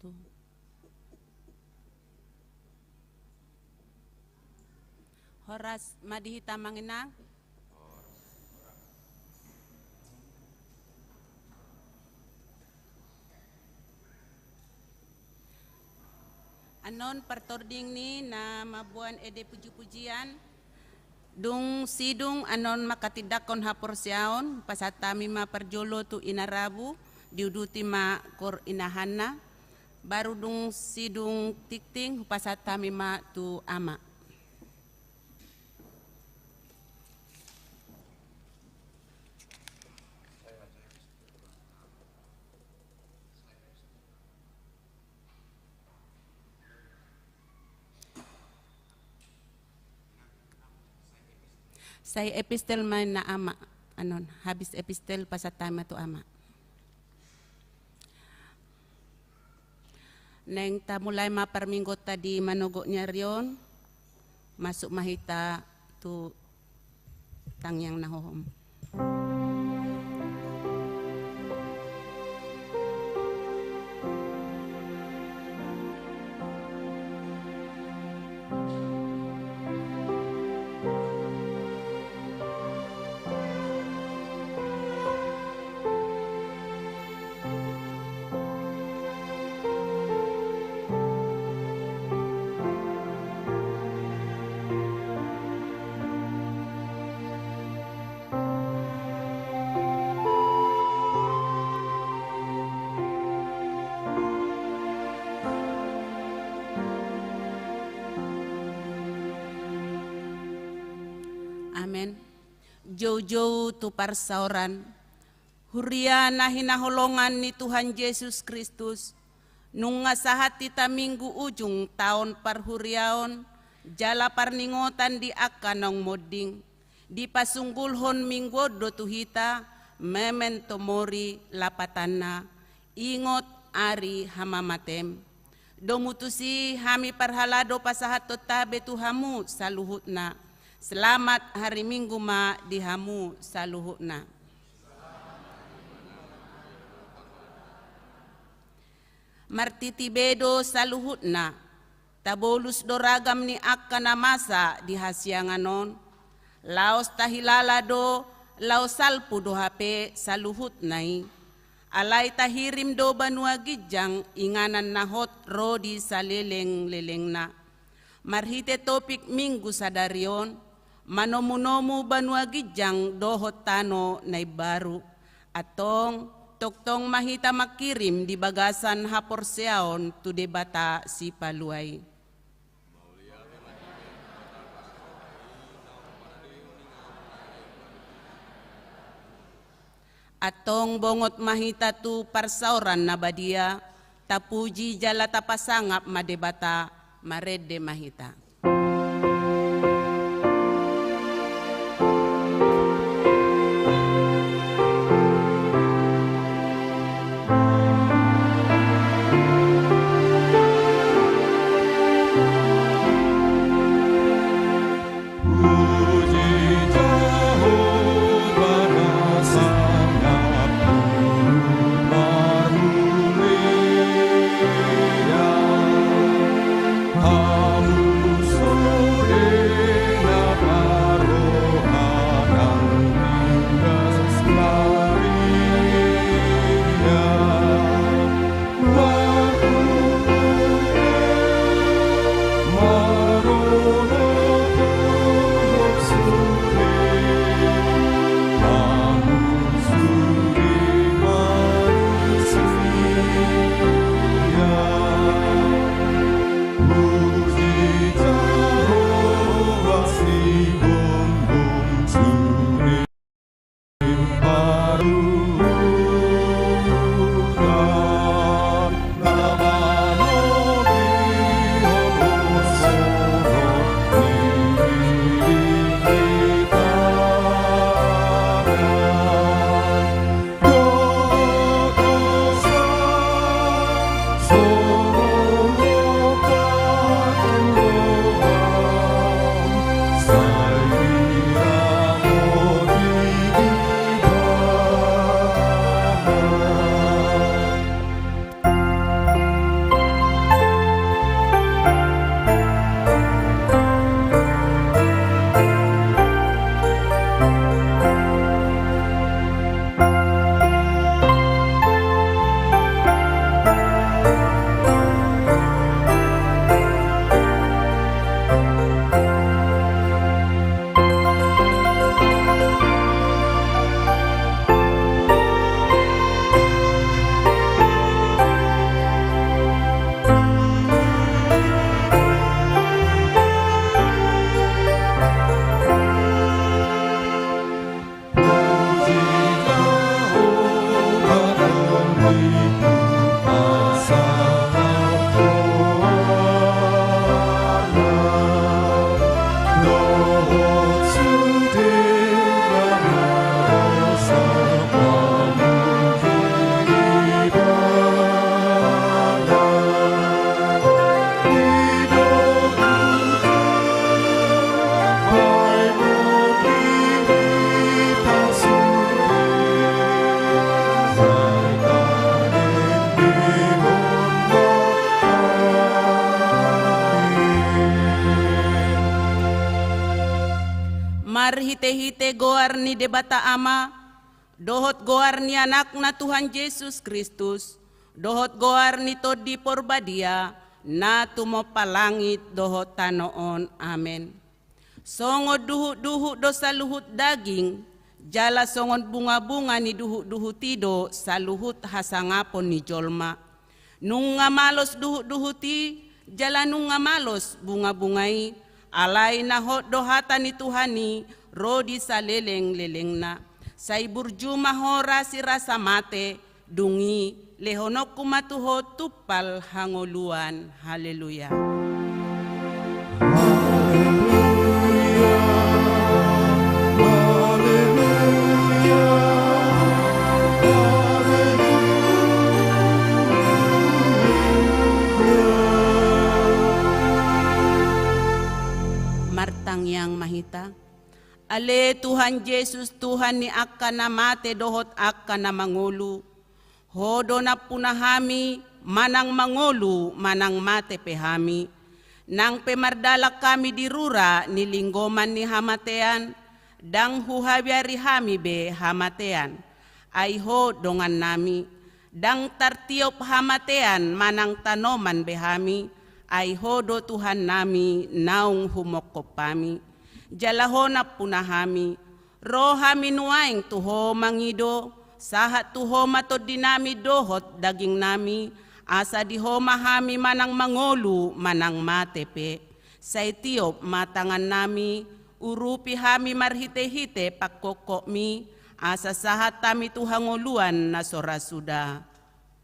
tu. Horas madihita manginang. Anon pertording ni na mabuan ede puji-pujian dung sidung anon makatidakon hapor siaon pasatami ma perjolo tu inarabu diuduti ma kor inahanna baru dung sidung tikting pasatami ma tu ama. Saya epistel man na ama, anon, habis epistel pasatama tu ama. Neng tamulay maparminggot tadi manogo niya riyon, masuk mahita tu tangyang nahohom. Amen. Jauh-jauh tu parsauran, huria na hinaholongan ni Tuhan Yesus Kristus, nung ngasahat tita minggu ujung tahun parhuriaon, jala parningotan di akanong moding, di pasunggulhon minggu do tuhita, memento mori lapatana, ingot ari hamamatem. Domutusi hami parhalado pasahat totabe tuhamu saluhutna. Selamat hari Minggu ma dihamu saluhutna. Martiti bedo saluhutna. Tabolus doragam ni akkana masa di hasianganon. Laos tahilala do laos salpu do hape saluhutnai. Alay tahirim do banua gijang inganan nahot rodi saleleng-leleng na. Marhite topik Minggu sadarion. Manomu-nomu banua gijang dohot tano na baru atong toktong mahita makirim di bagasan hapor seaon tu debata si paluay. Atong bongot mahita tu parsauran na badia tapuji jala tapasangap madebata marede mahita. Amu marhite-hite goar ni debata ama, dohot goar ni anak na Tuhan Yesus Kristus, dohot goar ni todi porbadia, na tumopalangit dohot tanoon. Amen. Songo duhu-duhu do sa luhut daging, jala songon bunga-bunga ni duhu-duhu tido sa luhut hasangapon ni jolma. Nung ngamalos duhu-duhuti, jala nung ngamalos bunga-bungai, alay na hot dohata ni Tuhani, rodi sa leleng-leleng na. Sa iburjuma hora si rasa mate, dungi, lehonok kumatuho tupal hangoluan. Haleluya. Martang yang mahita, ale Tuhan Yesus Tuhan ni akka na mate dohot akka na mangulu, hodo na punahami manang mangulu manang mate pehami, nang pemardala kami di rura ni linggoman ni hamatean, dang huhabiari hami be hamatean, ay ho dongan nami, dang tartiop hamatean manang tanoman behami, ay hodo Tuhan nami naung humokopami, jalaho na punahami, rohami nuaing tuho mangido, sahat tuho matod dinami dohot daging nami, asa diho mahami manang mangolu manang matepe, sa itiop matangan nami, urupi hami marhite-hite pakkokokmi, asa sahat tami tuhangoluan na sorasuda.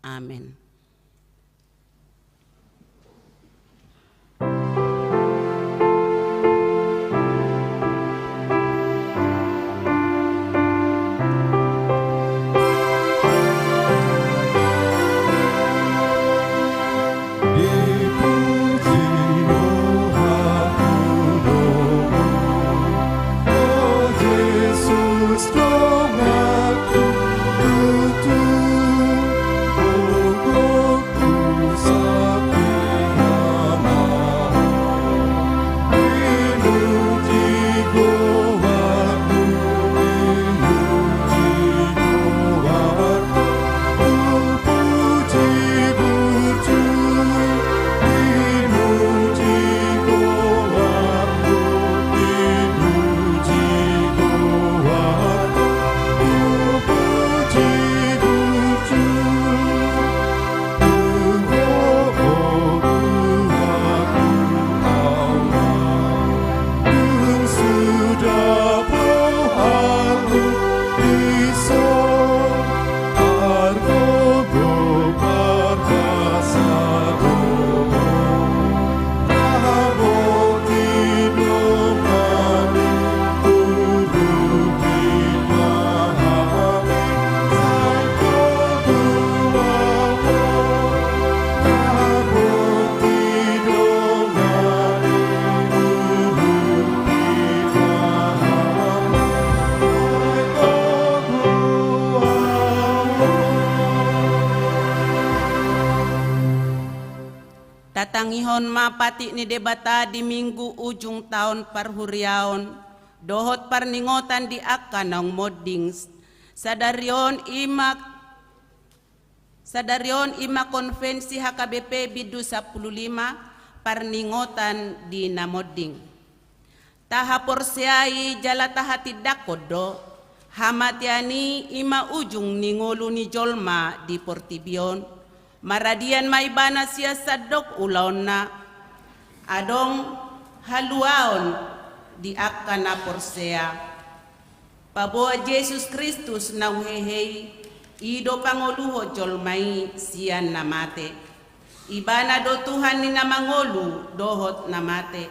Amen. Tatangihon mapati ni debata di minggu ujung tahun parhuriaon, dohot parningotan di akka ng modding, sadarion ima konvensi HKBP bidu 15 parningotan di namodding. Tahapor siai jala tahati dakodo, hamatiani ima ujung ningolu ni jolma di Portibion, maradian maibana siya sadok ulaon na, adong haluaon di akka na porsea. Paboa Jesus Kristus na uhehei, ido pangoluho jolmai siyan na mate. Ibana do Tuhan ni na mangolu dohot na mate.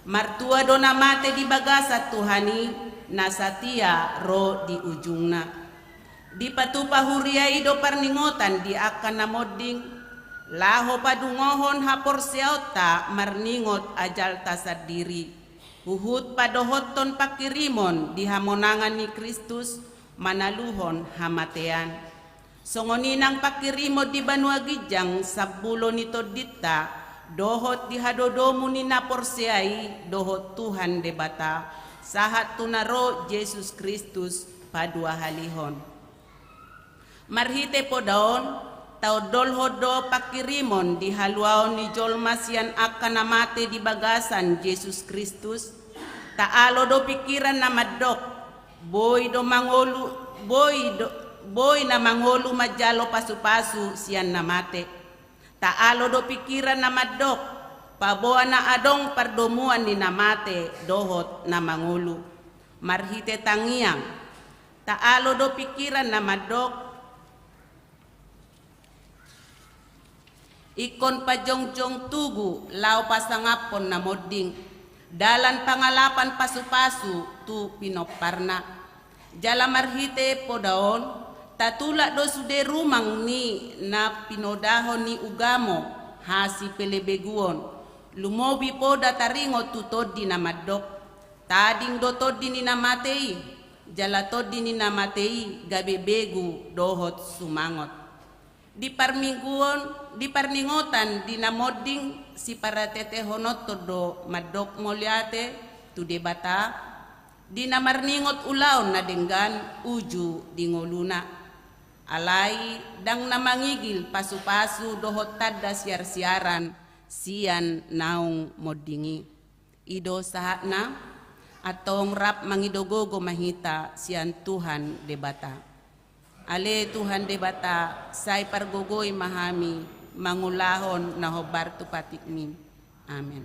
Martua do na mate di bagasa Tuhani, nasatia ro di ujung na. Di patupa huria ido parningotan di akan namodding, laho padungohon hapor seota marningot ajal tasad diri, huhut padohoton pakirimon di hamonangan ni Kristus manaluhon hamatean. Songoninang pakirimo di Banua Gijang sabulo nito dita, dohot di hadodomu ni napor seai dohot Tuhan debata, sahat tunaro Yesus Kristus padua halihon. Marhite po daon, tao dolhodo pakirimon di haluaon ni Jolmasian akan namate di bagasan Yesus Kristus, taalo do pikiran na madok, boy na mangolu majalo pasu-pasu siyan namate, taalo do pikiran na madok, paboa na adong pardomuan ni namate dohot na mangulu. Marhite tangiang, taalo do pikiran na madok, ikon pajongjong tugu lao pasangapon na moding, dalan pangalapan pasu-pasu tu pinoparna. Jala marhite po daon, tatula do sude rumang ni na pinodahon ni ugamo hasi pelebeguon, lumobi po dataringo tutod di na madok, tading do todi ni namatei, jala todi ni namatei gabebegu dohot sumangot. Di parningotan di namoding si paratete honoto do madok moliate tu debata, di namarningot ulaw na denggan uju di ngoluna. Alay dang namangigil pasu-pasu dohot tadda siar-siaran siyan naung modingi. Ido sahatna atong rap mangidogogo mahita siyan Tuhan debata. Ale Tuhan debata, say pargogoy mahami, mangulahon na hobar tu patikmin. Amen.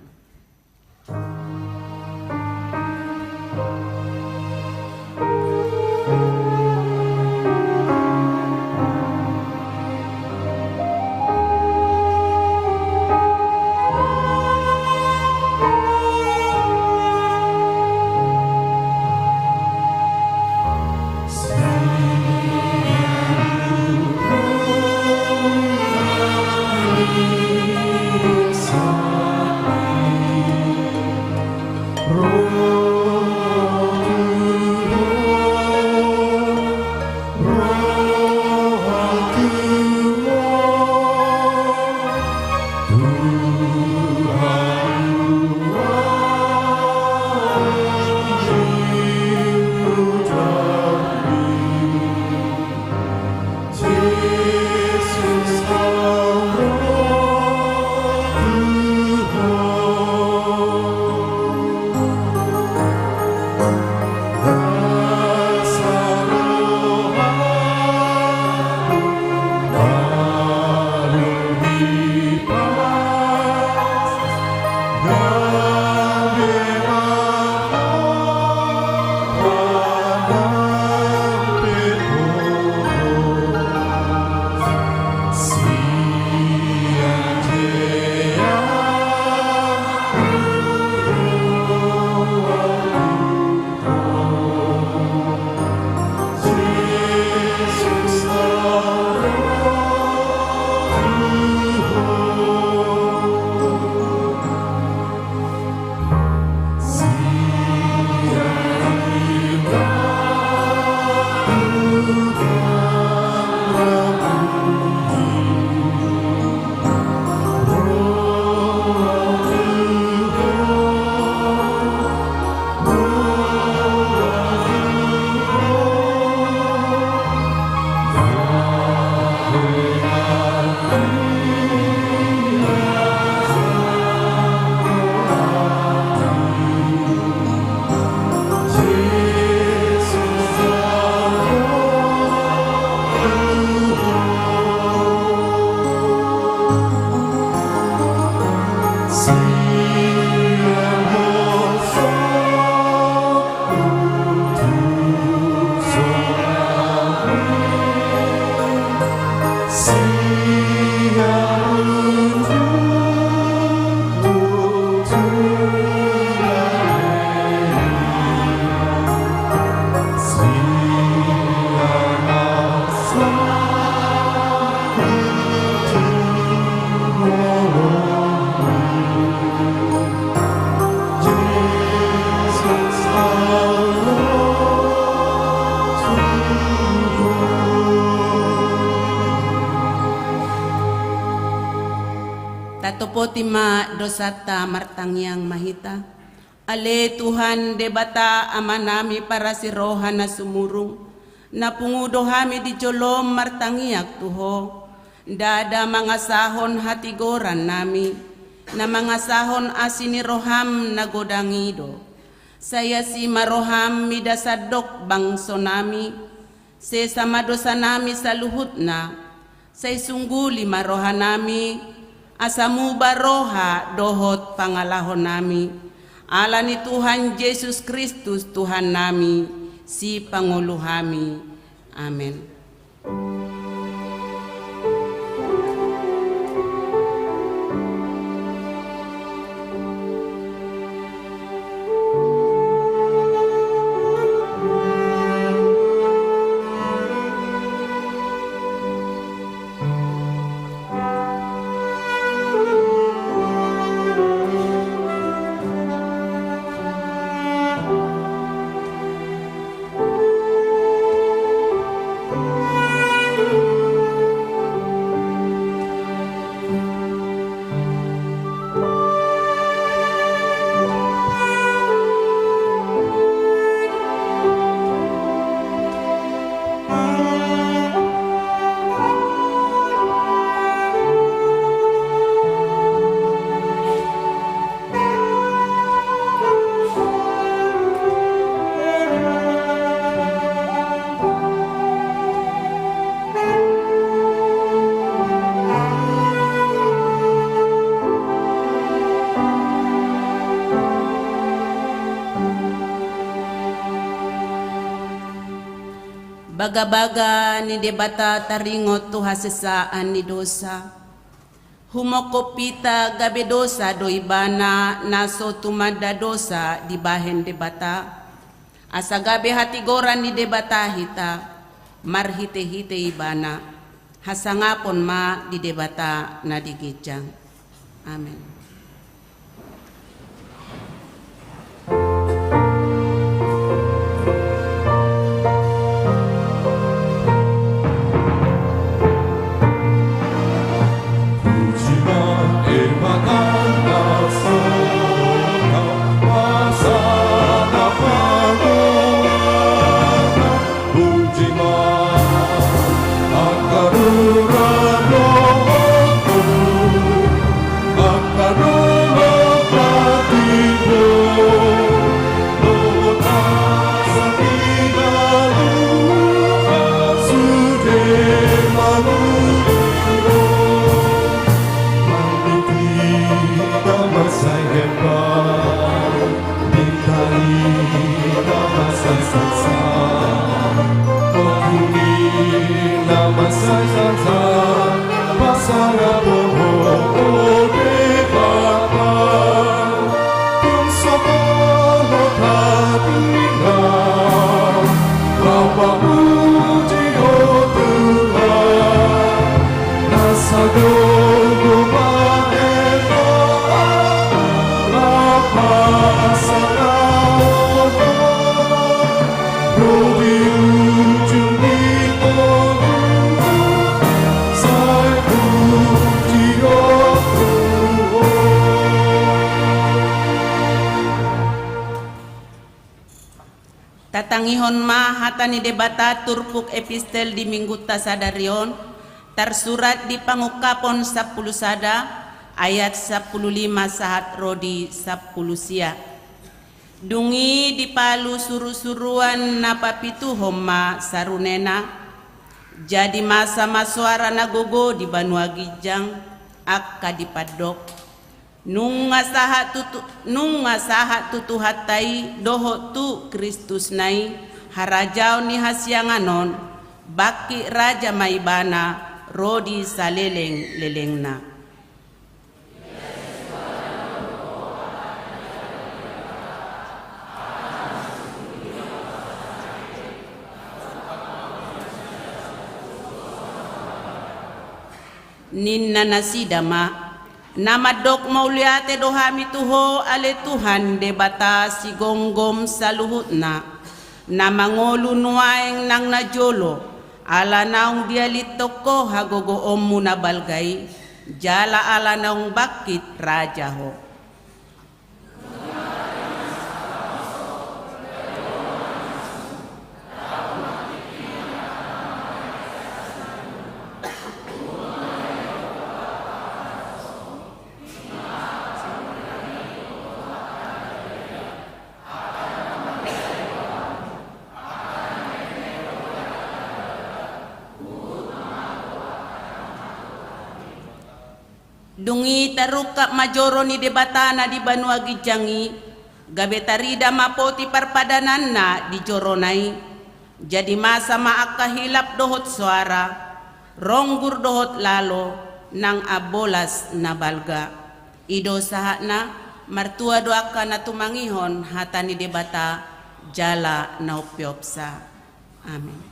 Tatopo tima dosata martangyang mahita, Ale Tuhan debata amanami para si rohan na sumurong, na pungudo hami di jolom martangiak tuho, dada mga sahon hatigoran nami, na mga sahon asini roham na godangido. Saya si maroham midasadok bangso nami, se sama dosa nami sa luhut na, say sungguli maroha nami, asamu baroha dohot pangalahon nami. Ala ni Tuhan Yesus Kristus Tuhan nami, si Pangulo kami. Amen. Baga-baga ni debata taringot tu hasesaan ni dosa. Humokopita gabe dosa do ibana naso tumada dosa di bahen debata. Asa gabe hatigoran ni debata hita marhite-hite ibana. Hasangapon ma di debata na digijang. Amen. Tatangihon ma hata ni debata turpuk epistel di minggu tasadarion tersurat di pangukapon 10 sada ayat 15 sahat rodi 10 sia. Dungi di palu suru-suruan napapitu homma sarunena jadi masa masuara nagogo di Banua Gijang akka di padok. Nunga sahat tutu hatai doho tu Kristus nai harajau ni hasyanganon baki raja maibana rodi saleleng lelengna. Ninna nasidama nama dok mauliate dohami tuho ale Tuhan debata si gonggom saluhutna nama ngolu nuaeng nang najolo ala naung dialit toko hagogo ommu na balgai jala ala naung bakit raja ho. Dungi taruka majoro ni debatana di Banua Gijangi, gabetarida mapoti parpadananna di joronai. Jadi masa maaka hilap dohot suara, ronggur dohot lalo, nang abolas na balga. Ido sahakna, martua doaka na tumangihon hatani debata, jala na upyopsa. Amin.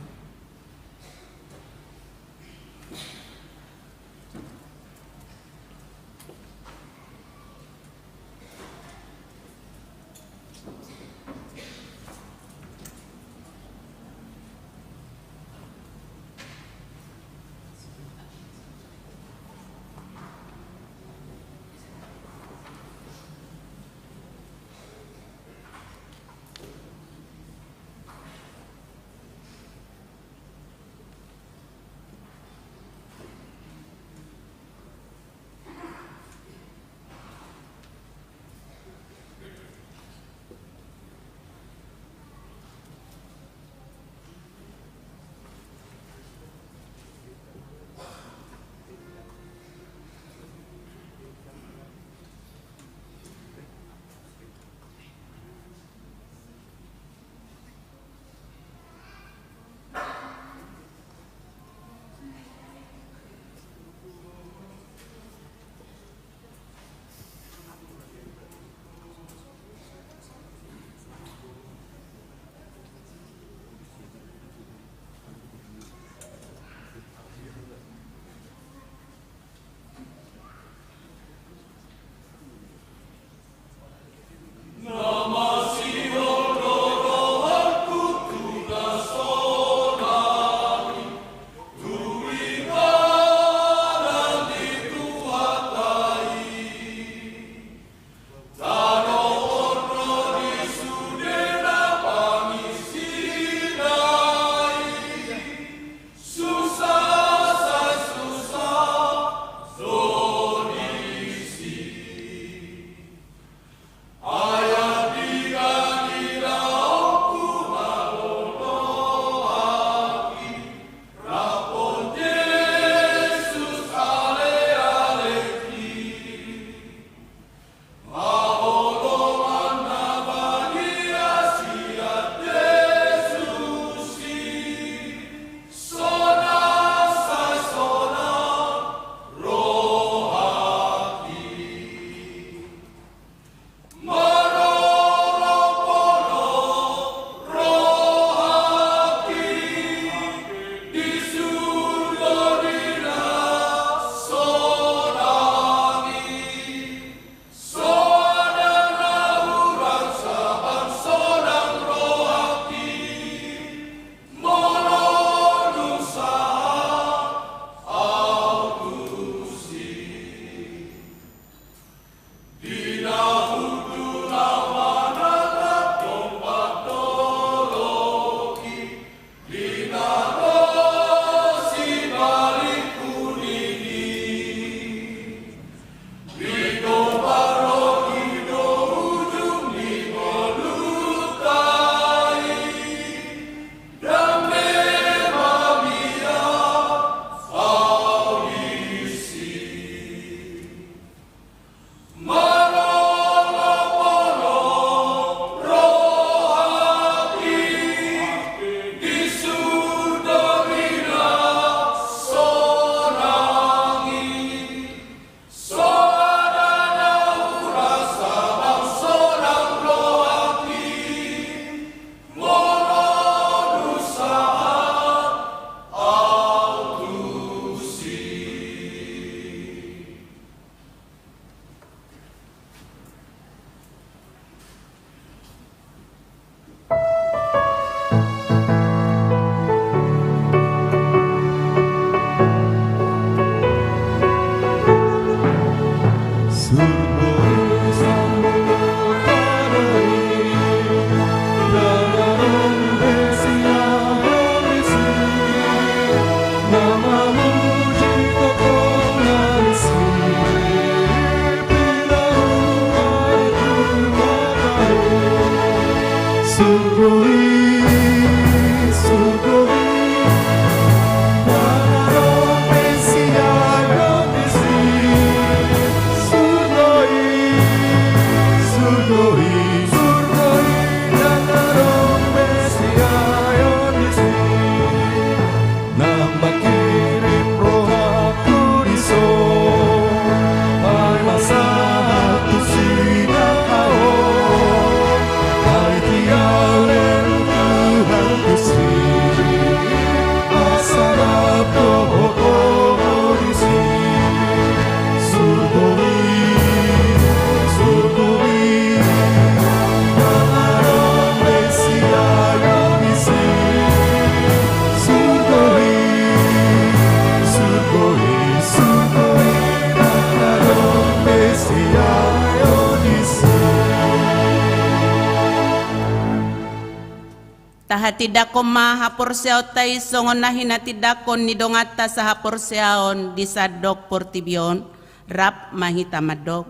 Pahatidakon mahapurseaw tay songon na hinatidakon ni dongata sa hapurseaon di sadok portibion rap mahitamadok.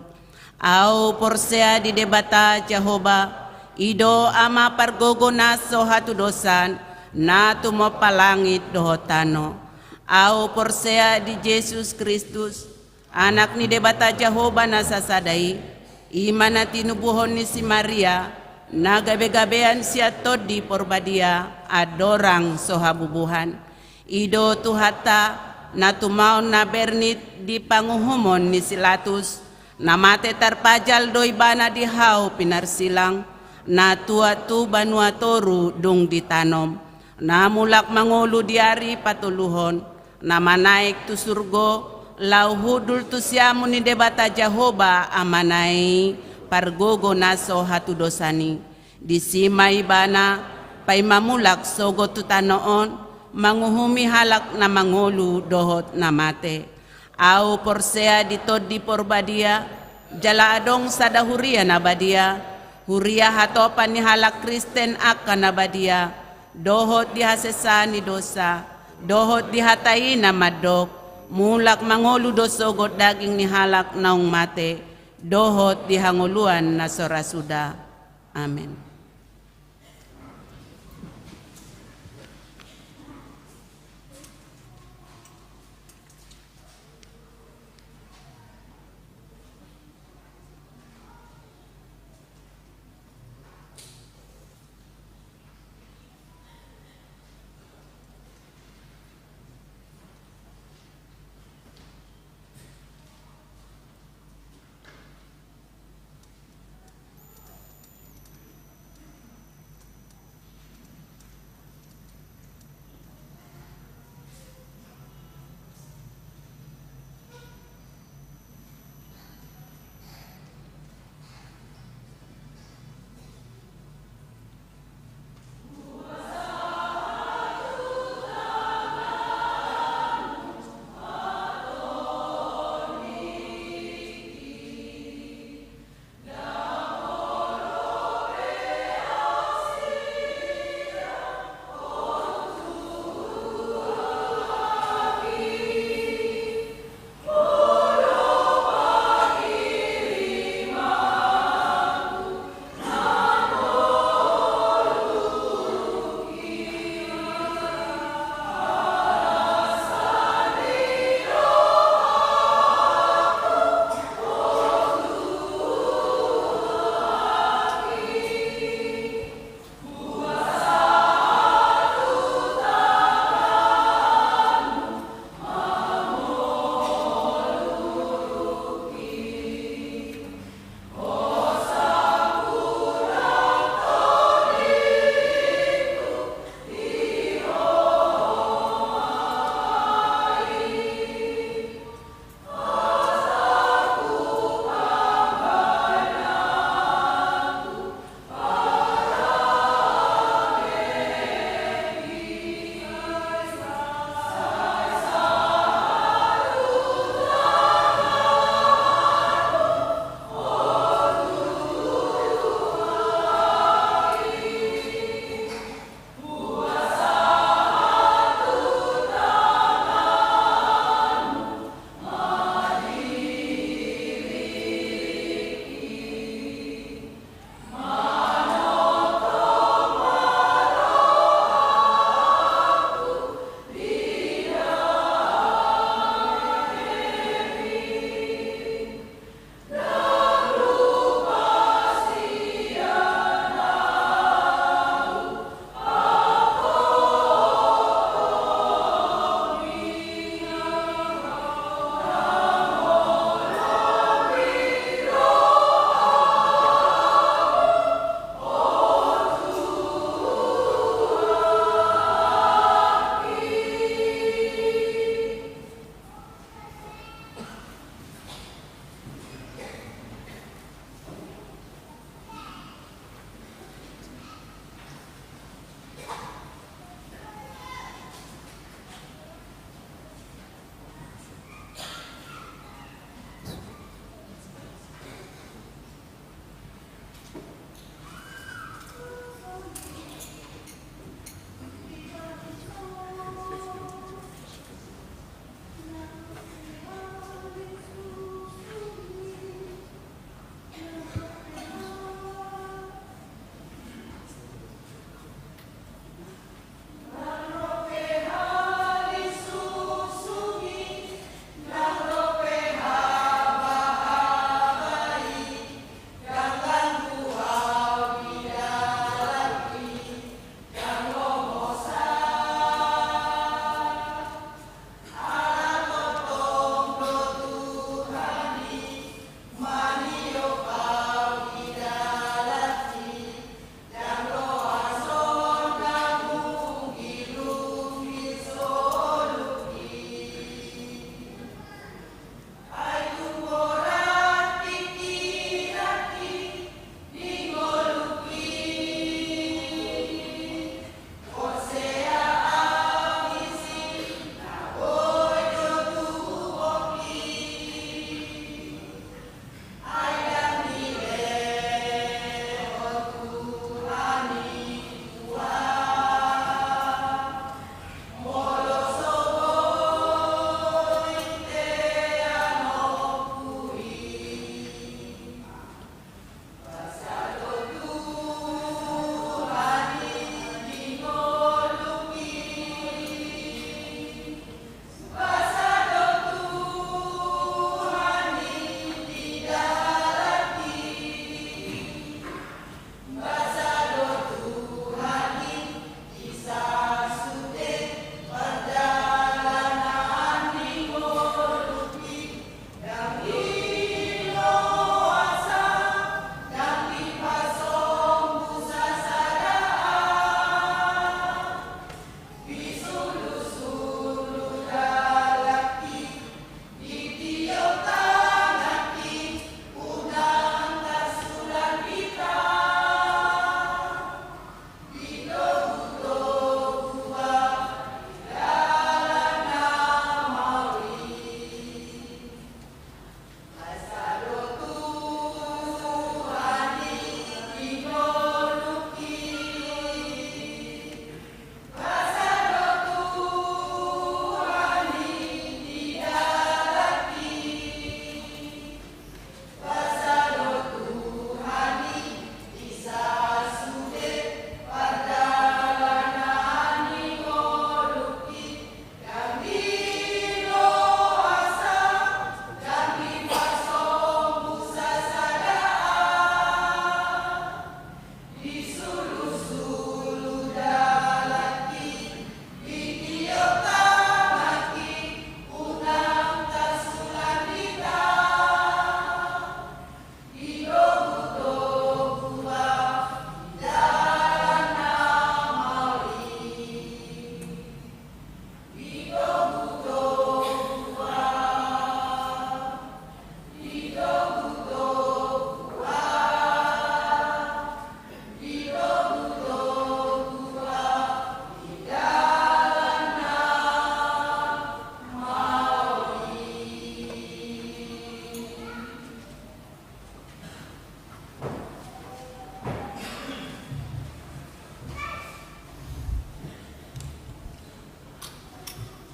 Au porsea di debata Jehovah ido ama pargogo naso hatudosan na tumopalangit dohotano. Au porsea di Yesus Kristus anak ni debata Jehovah nasasadai imana tinubuhon ni si Maria na gabe-gabean siya tod di porbadia adorang sohabubuhan. Ido tuhata na tumaon na bernit di panguhumon ni silatus na mate tarpajal doy bana di hau pinarsilang na tuatu banua toru dung ditanom na mulak mangulu diari patuluhon na manaik tu surgo lau hudul tu siamu ni debata Jehovah amanai pargogo naso hatu dosani disimai bana pay mamulak sogo tu tanoon manguhumi halak na mangulu dohot na mate. Au porsea ditod di porbadia jala adong sadahuria na badia huria hatopan ni halak Kristen akan na badia dohot dihasesa ni dosa dohot dihatai na madok mulak mangolu dosogot daging ni halak naung mate dohot dihanguluan na sorasuda. Amen.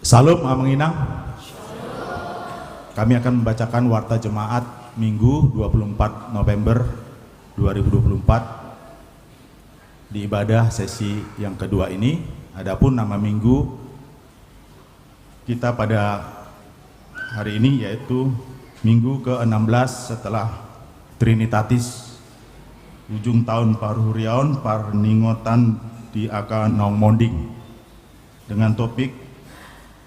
Salam Aminah. Kami akan membacakan warta jemaat Minggu 24 November 2024 di ibadah sesi yang kedua ini. Adapun nama minggu kita pada hari ini yaitu Minggu ke-16 setelah Trinitatis, ujung tahun Parhuriaon Parningotan di Aka Nong Monding, dengan topik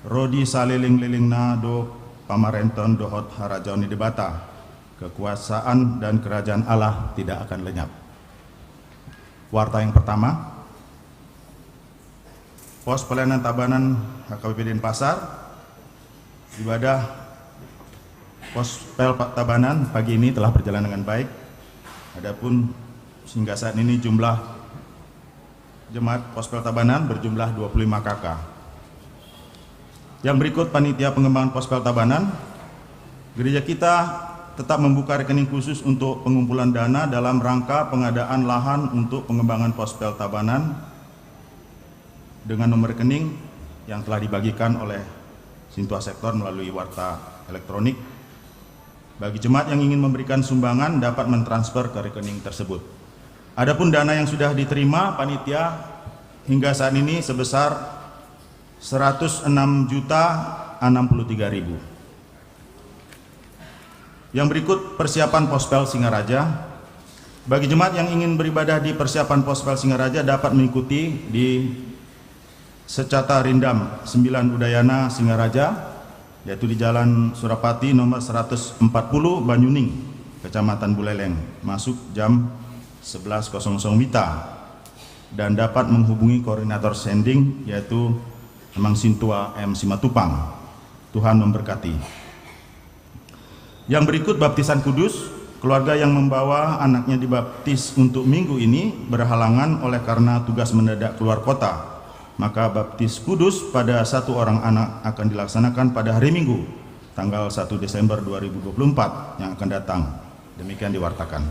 Rodi saliling-lilingna do pamarenton dohot harajaoni debata, kekuasaan dan kerajaan Allah tidak akan lenyap. Warta yang pertama, pos pelayanan Tabanan HKBP Denpasar, ibadah pos pel Tabanan pagi ini telah berjalan dengan baik. Adapun hingga saat ini jumlah jemaat pos pel Tabanan berjumlah 25 KK. Yang berikut panitia pengembangan Pospel Tabanan. Gereja kita tetap membuka rekening khusus untuk pengumpulan dana dalam rangka pengadaan lahan untuk pengembangan Pospel Tabanan dengan nomor rekening yang telah dibagikan oleh Sintua Sektor melalui warta elektronik. Bagi jemaat yang ingin memberikan sumbangan dapat mentransfer ke rekening tersebut. Adapun dana yang sudah diterima panitia hingga saat ini sebesar 106.063.000. Yang berikut persiapan Pospel Singaraja. Bagi jemaat yang ingin beribadah di persiapan Pospel Singaraja dapat mengikuti di Secata Rindam 9 Udayana Singaraja, yaitu di Jalan Surapati nomor 140 Banyuning, Kecamatan Buleleng, masuk jam 11.00 WITA, dan dapat menghubungi koordinator sending yaitu Emang Sintua M. Simatupang. Tuhan memberkati. Yang berikut baptisan kudus. Keluarga yang membawa anaknya dibaptis untuk minggu ini berhalangan oleh karena tugas mendadak keluar kota. Maka baptis kudus pada satu orang anak akan dilaksanakan pada hari Minggu, tanggal 1 Desember 2024 yang akan datang. Demikian diwartakan.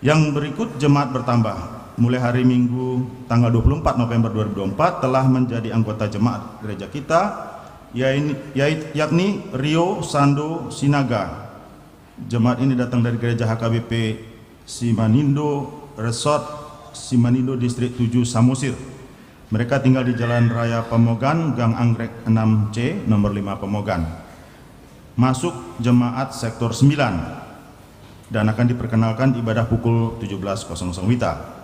Yang berikut jemaat bertambah. Mulai hari Minggu tanggal 24 November 2024 telah menjadi anggota jemaat gereja kita, yakni Rio Sando Sinaga. Jemaat ini datang dari gereja HKBP Simanindo Resort Simanindo Distrik 7 Samosir. Mereka tinggal di Jalan Raya Pemogan, Gang Anggrek 6C, nomor 5 Pemogan. Masuk jemaat sektor 9 dan akan diperkenalkan di ibadah pukul 17.00 WITA.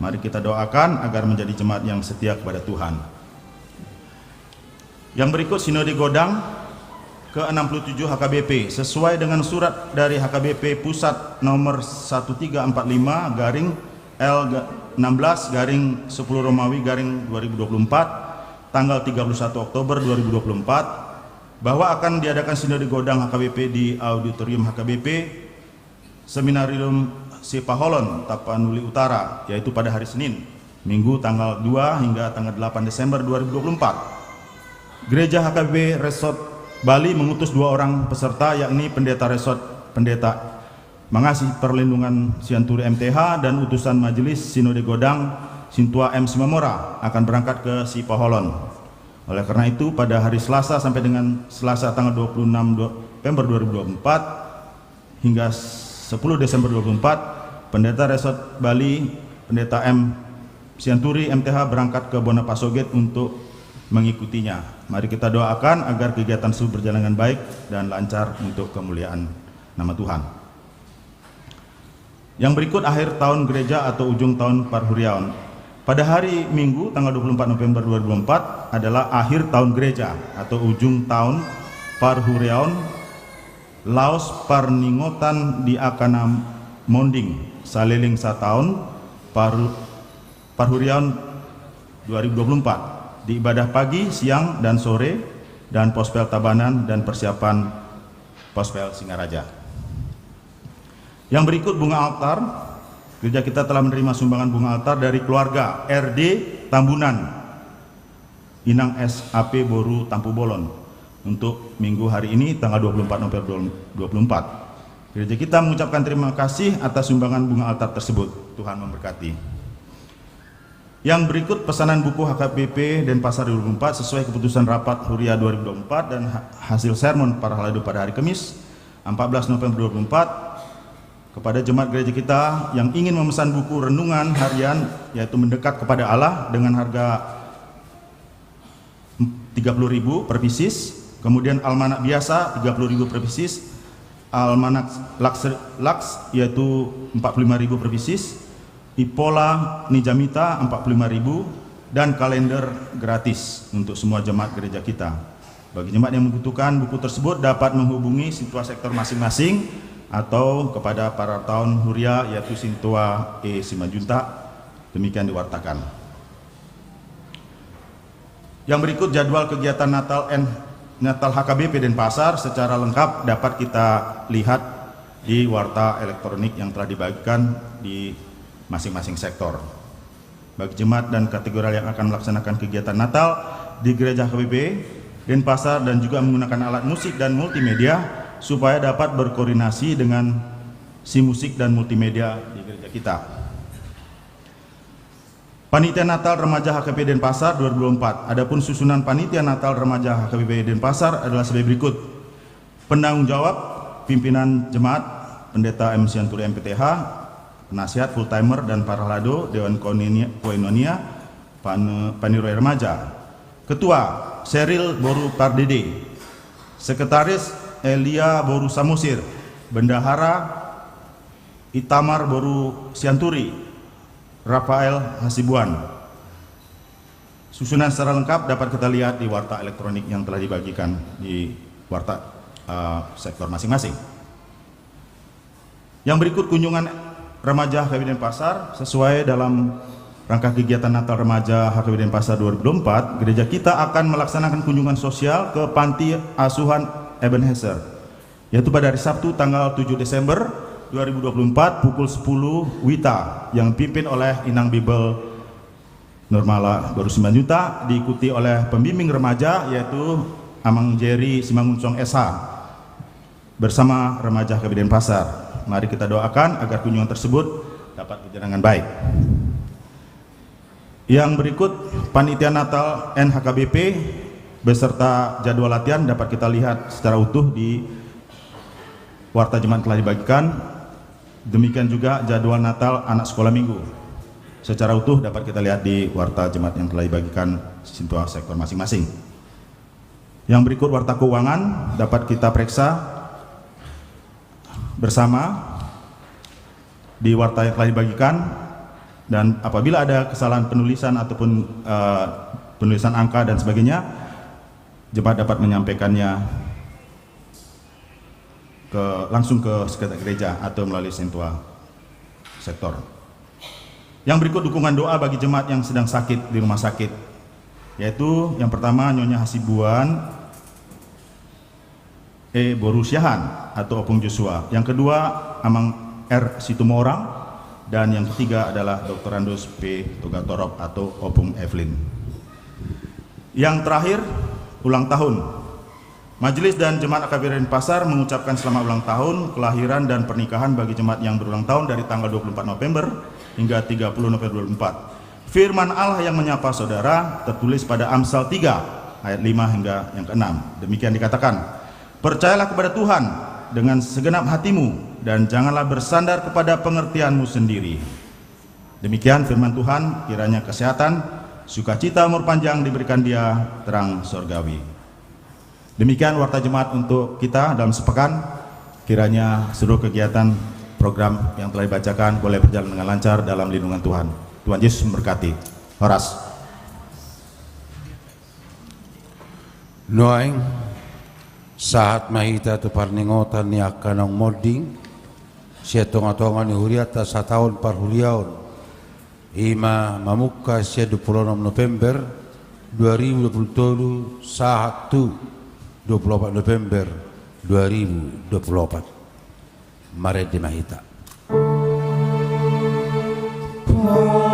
Mari kita doakan agar menjadi jemaat yang setia kepada Tuhan. Yang berikut Sinode Godang ke-67 HKBP sesuai dengan surat dari HKBP Pusat nomor 1345 garing L16 garing 10 Romawi garing 2024 tanggal 31 Oktober 2024 bahwa akan diadakan Sinode Godang HKBP di Auditorium HKBP Seminarium Sipaholon, Tapanuli Utara, yaitu pada hari Senin, Minggu tanggal 2 hingga tanggal 8 Desember 2024. Gereja HKBP Resort Bali mengutus 2 orang peserta, yakni Pendeta Resort Pendeta Mengasih Perlindungan Sianturi MTH dan utusan Majelis Sinode Godang Sintua M. Simamora akan berangkat ke Sipaholon. Oleh karena itu, pada hari Selasa sampai dengan Selasa tanggal 26 November 2024 hingga 10 Desember 2024, Pendeta Resort Bali, Pendeta M. Sianturi MTH berangkat ke Bonapasoget untuk mengikutinya. Mari kita doakan agar kegiatan tersebut berjalan dengan baik dan lancar untuk kemuliaan nama Tuhan. Yang berikut akhir tahun gereja atau ujung tahun Parhuriaon. Pada hari Minggu tanggal 24 November 2024 adalah akhir tahun gereja atau ujung tahun Parhuriaon Laos Parningotan di Akana Monding Saliling Sataun Parhuriaon 2024 di ibadah pagi, siang, dan sore dan Pospel Tabanan dan persiapan Pospel Singaraja. Yang berikut bunga altar. Gereja kita telah menerima sumbangan bunga altar dari keluarga RD Tambunan Inang SAP Boru Tampu Bolon untuk minggu hari ini tanggal 24 November 2024. Gereja kita mengucapkan terima kasih atas sumbangan bunga altar tersebut. Tuhan memberkati. Yang berikut pesanan buku HKBP Denpasar 2024 sesuai keputusan rapat Huria 2024 dan hasil sermon para halado pada hari Kamis 14 November 2024 kepada jemaat gereja kita yang ingin memesan buku renungan harian yaitu mendekat kepada Allah dengan harga 30.000 per pieces, kemudian almanak biasa 30.000 per pieces, almanak Lux yaitu 45.000 per pieces, Ipola Nijamita 45.000 dan kalender gratis untuk semua jemaat gereja kita. Bagi jemaat yang membutuhkan buku tersebut dapat menghubungi Sintua sektor masing-masing atau kepada para tahun Huria yaitu Sintua E Simanjuntak. Demikian diwartakan. Yang berikut jadwal kegiatan Natal HKBP Denpasar secara lengkap dapat kita lihat di warta elektronik yang telah dibagikan di masing-masing sektor. Bagi jemaat dan kategori yang akan melaksanakan kegiatan Natal di gereja HKBP Denpasar dan juga menggunakan alat musik dan multimedia supaya dapat berkoordinasi dengan si musik dan multimedia di gereja kita. Panitia Natal Remaja HKBP Denpasar 2024. Adapun susunan Panitia Natal Remaja HKBP Denpasar adalah sebagai berikut. Penanggung jawab pimpinan jemaat Pendeta M. Sianturi MPTH, penasihat full timer dan para halado Dewan Koinonia Paniruai Remaja. Ketua Seril Boru Pardede, Sekretaris Elia Boru Samosir, Bendahara Itamar Boru Sianturi, Rafael Hasibuan. Susunan secara lengkap dapat kita lihat di warta elektronik yang telah dibagikan di warta sektor masing-masing. Yang berikut kunjungan Remaja HKBP Denpasar sesuai dalam rangka kegiatan Natal Remaja HKBP Denpasar 2024, gereja kita akan melaksanakan kunjungan sosial ke Panti Asuhan Ebenezer, yaitu pada hari Sabtu tanggal 7 Desember 2024 pukul 10 WITA yang dipimpin oleh Inang Bibel Nurmala Boru Simanjuntak, diikuti oleh pembimbing remaja yaitu Amang Jerry Simanguncong SH bersama Remaja HKBP Denpasar. Mari kita doakan agar kunjungan tersebut dapat berjalan dengan baik. Yang berikut Panitia Natal NHKBP beserta jadwal latihan dapat kita lihat secara utuh di warta jemaat telah dibagikan. Demikian juga jadwal Natal anak sekolah minggu secara utuh dapat kita lihat di warta jemaat yang telah dibagikan Sintua sektor masing-masing. Yang berikut warta keuangan dapat kita periksa bersama di warta yang telah dibagikan, dan apabila ada kesalahan penulisan ataupun penulisan angka dan sebagainya, jemaat dapat menyampaikannya langsung ke sekretariat gereja atau melalui Sintua sektor. Yang berikut dukungan doa bagi jemaat yang sedang sakit di rumah sakit, yaitu yang pertama Nyonya Hasibuan Borusiahan atau Opung Joshua, yang kedua Amang R. Situmorang, dan yang ketiga adalah Dr. Andus P. Togatorop atau Opung Evelyn. Yang terakhir, ulang tahun. Majelis dan Jemaat HKBP Denpasar mengucapkan selamat ulang tahun kelahiran dan pernikahan bagi jemaat yang berulang tahun dari tanggal 24 November hingga 30 November 2024. Firman Allah yang menyapa saudara tertulis pada Amsal 3 ayat 5 hingga yang ke-6. Demikian dikatakan, percayalah kepada Tuhan dengan segenap hatimu dan janganlah bersandar kepada pengertianmu sendiri. Demikian firman Tuhan, kiranya kesehatan, sukacita, umur panjang diberikan dia, terang surgawi. Demikian warta jemaat untuk kita dalam sepekan. Kiranya seluruh kegiatan program yang telah dibacakan boleh berjalan dengan lancar dalam lindungan Tuhan. Tuhan Yesus memberkati. Horas. Noaing saat mahita tu parningotan ni akanong modding siya tonga-tonga ni huriata sa taon par huriaon ima mamuka siya 26 November 2027 saat tu 24 November 2024. Mari di mahita. Oh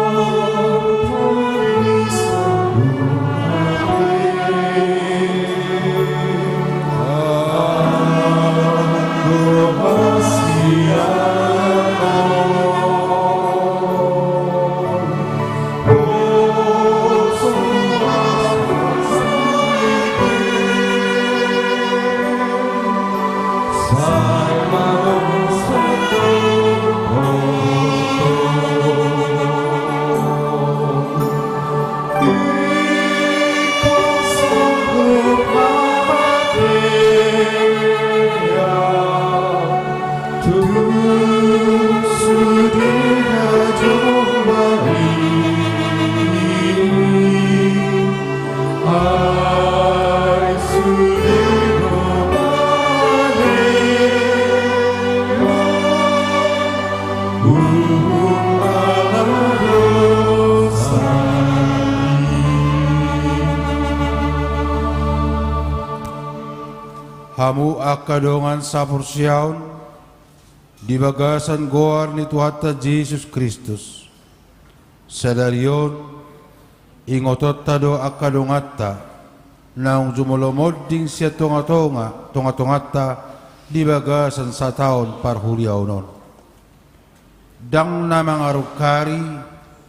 Hamu akadongan sapursiaun di bagasan goar ni Tuhata Yesus Kristus. Sadarion ingotot tado akadongata naung jumolomoding siya tonga-tongata di bagasan sa taon parhuriaunon. Dang namang arukari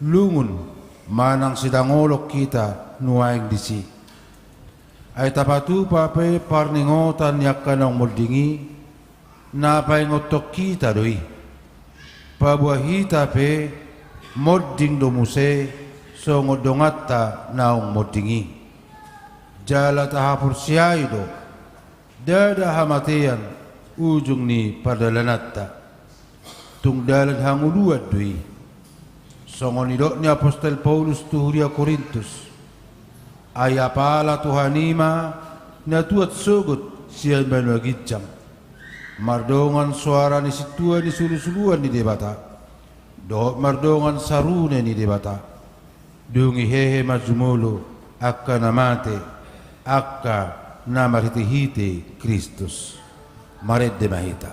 lungun manang sidangolok kita nuaing disi. Ay tapatu pape parningotan yakkanong moldingi na paingotok kita doi. Pabuahita pe modding domuse so ngodongata naong moddingi. Jala tahapur siyaido dada hamatian ujung ni padalanata. Tungdalan hanguluad doi. Songonidok ni Apostol Paulus tuhuria Korintus. Aya pala Tuhanima na tuat sugut siya manuagitjam. Mardongan suara ni situa ni sulu-suluan ni debata. Dohot mardongan sarune ni debata. Dungi hehe majumulo akka namate akka namarhiti-hiti Kristus. Mared de mahita.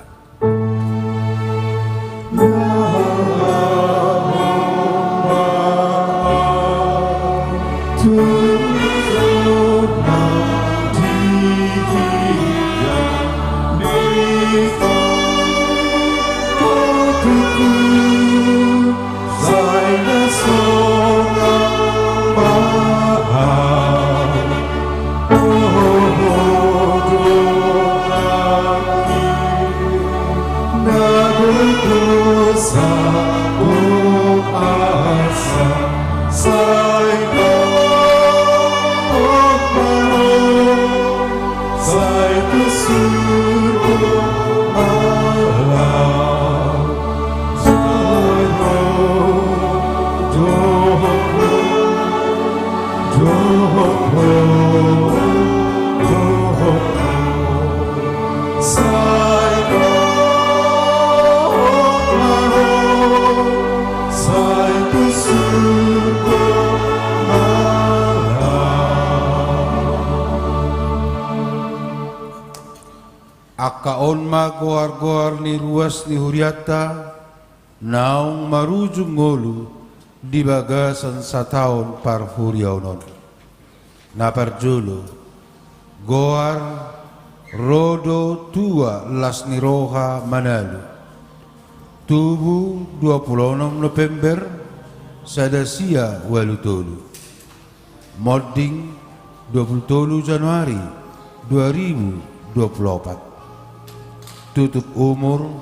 Akaon magoar-goar ni ruas ni huriata naung marujung ngolu di bagasan sa taon parhuriaunon. Naparjulu goar rodo tua las ni roha manalu. Tubuh 26 November sadasia walutolu. Modding 27 Januari 2024. Tutup umur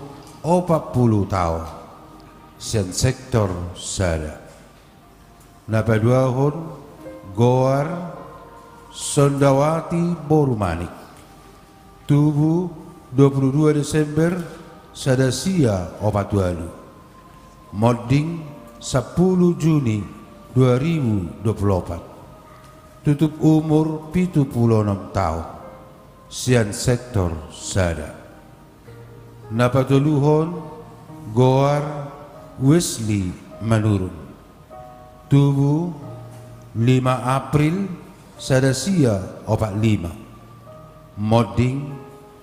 40 tahun. Sian sektor sada. Napaduahon goar Sondawati Borumanik. Tubuh 22 Desember sadasia 42. Modding 10 Juni 2024. Tutup umur 76 tahun. Sian sektor sada. Napatuluhon goar Wesley Manurun. Tubuh 5 April sadasia 45. Modding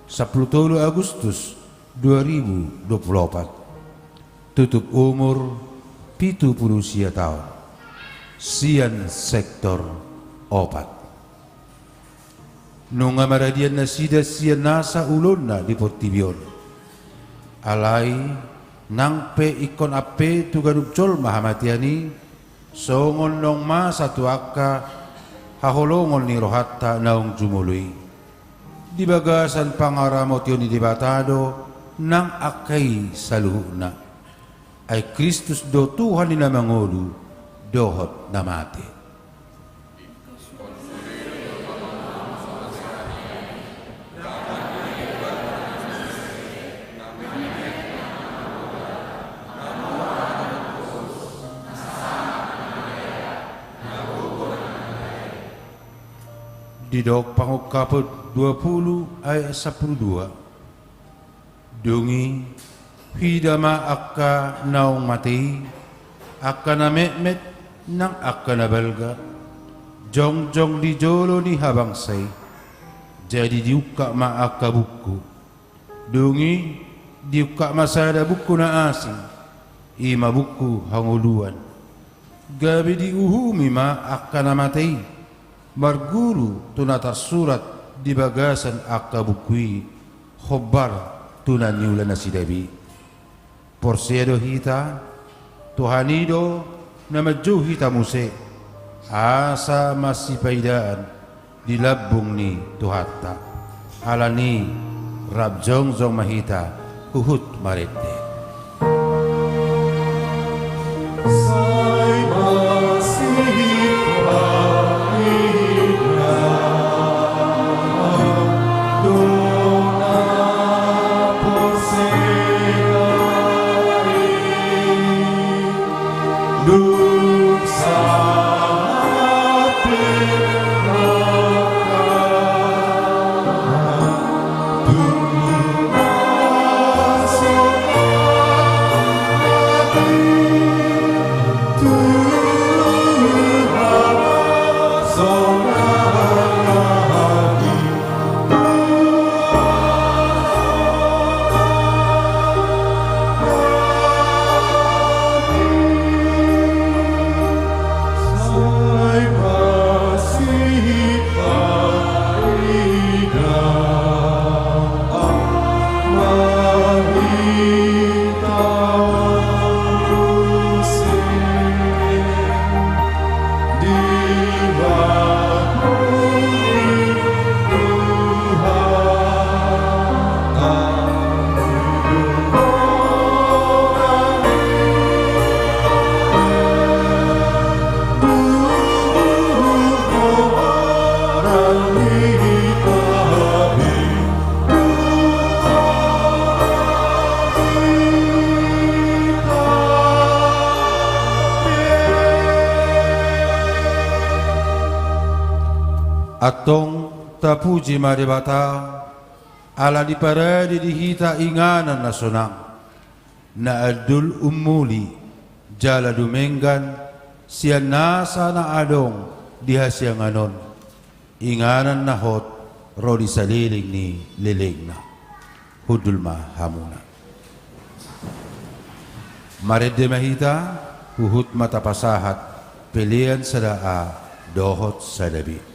10 Agustus 2024. Tutup umur 70 tahun. Sian sektor opat. Nunga maradian na sida sian nasa ulon na di Portibion. Alai nang pe ikon ape tugaduk col mahamatiani songon nong ma satu akka haholongon ni rohatta naung jumului. di bagasan pangaramot yun dibatado ng akay saluhuna ay Kristus do Tuhan nila mangulu dohot na mati. Di dok pangukapot 20 ay 12. Dungi hidama akka naong mati, akka na metmet nang akka na balga, jong di jolo ni habangsay, jadi diuka ma akka buku. Dungi diuka masada buku na asing, ima buku hanguluan. Gabi diuhumi ma akka na matay, marguru tunatar surat di bagasan akka bukui khobar tunan niula na sidabi porsedo hita tuhanido na medyo hita muse asa masipaidaan di labung ni tuhatta alani rabjong zong mahita uhut marete. Atong tapuji maribata ala di paradi dihita inganan na sonang na adul umuli jala dumenggan siya nasa na adong dihasya nganon inganan na hot rodi sa liling ni liling na hudulma hamuna marede mahita huhut matapasahat pilihan sa daa dohot sa dabi.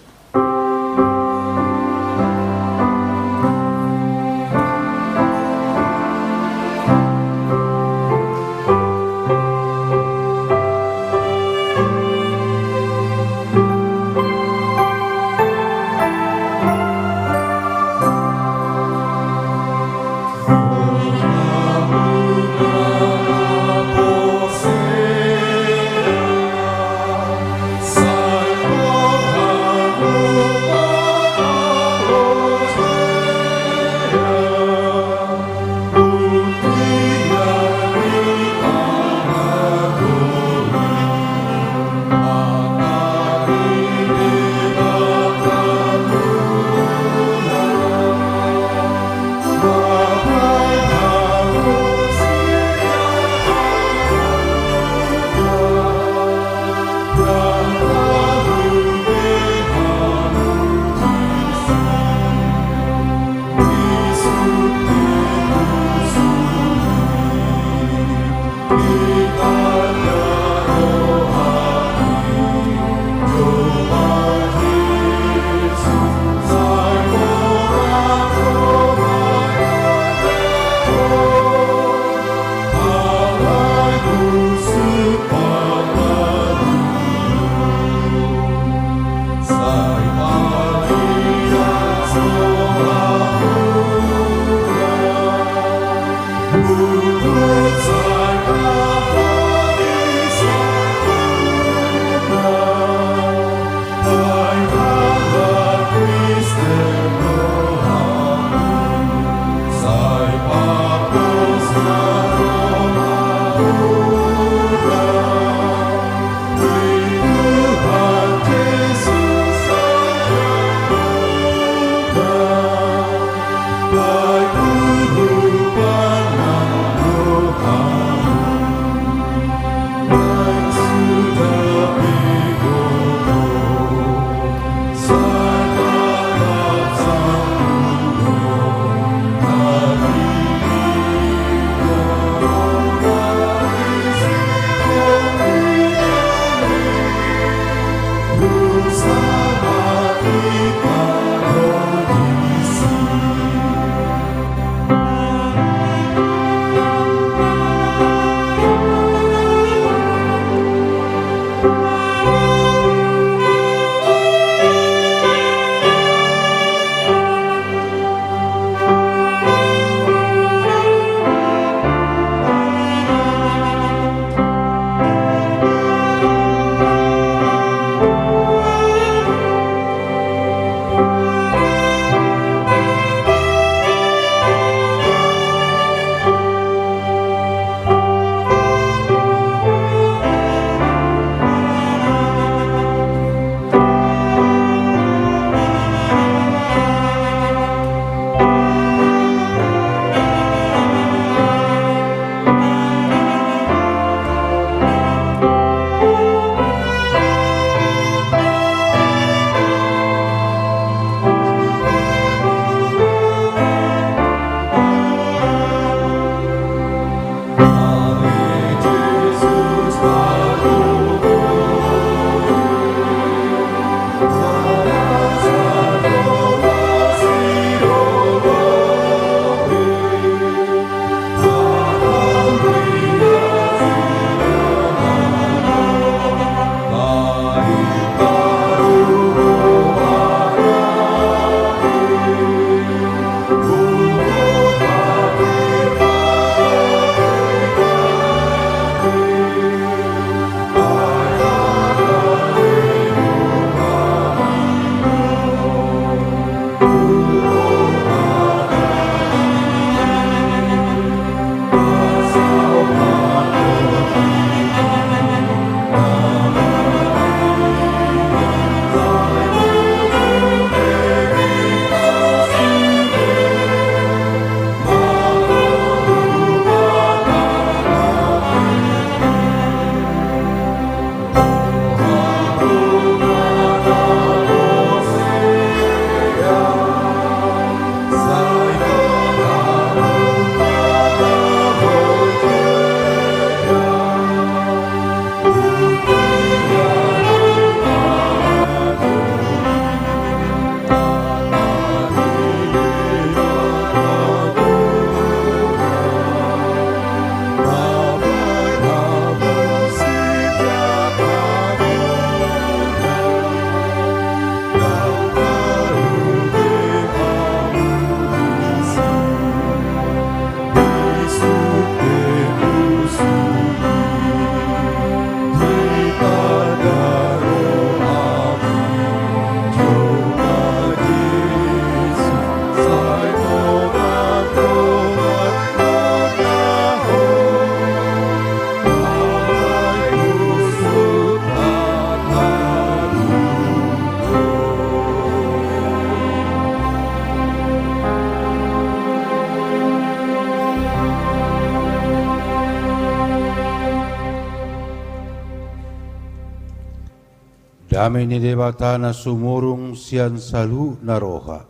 Damai ni debatana sumurung sian salu naroha.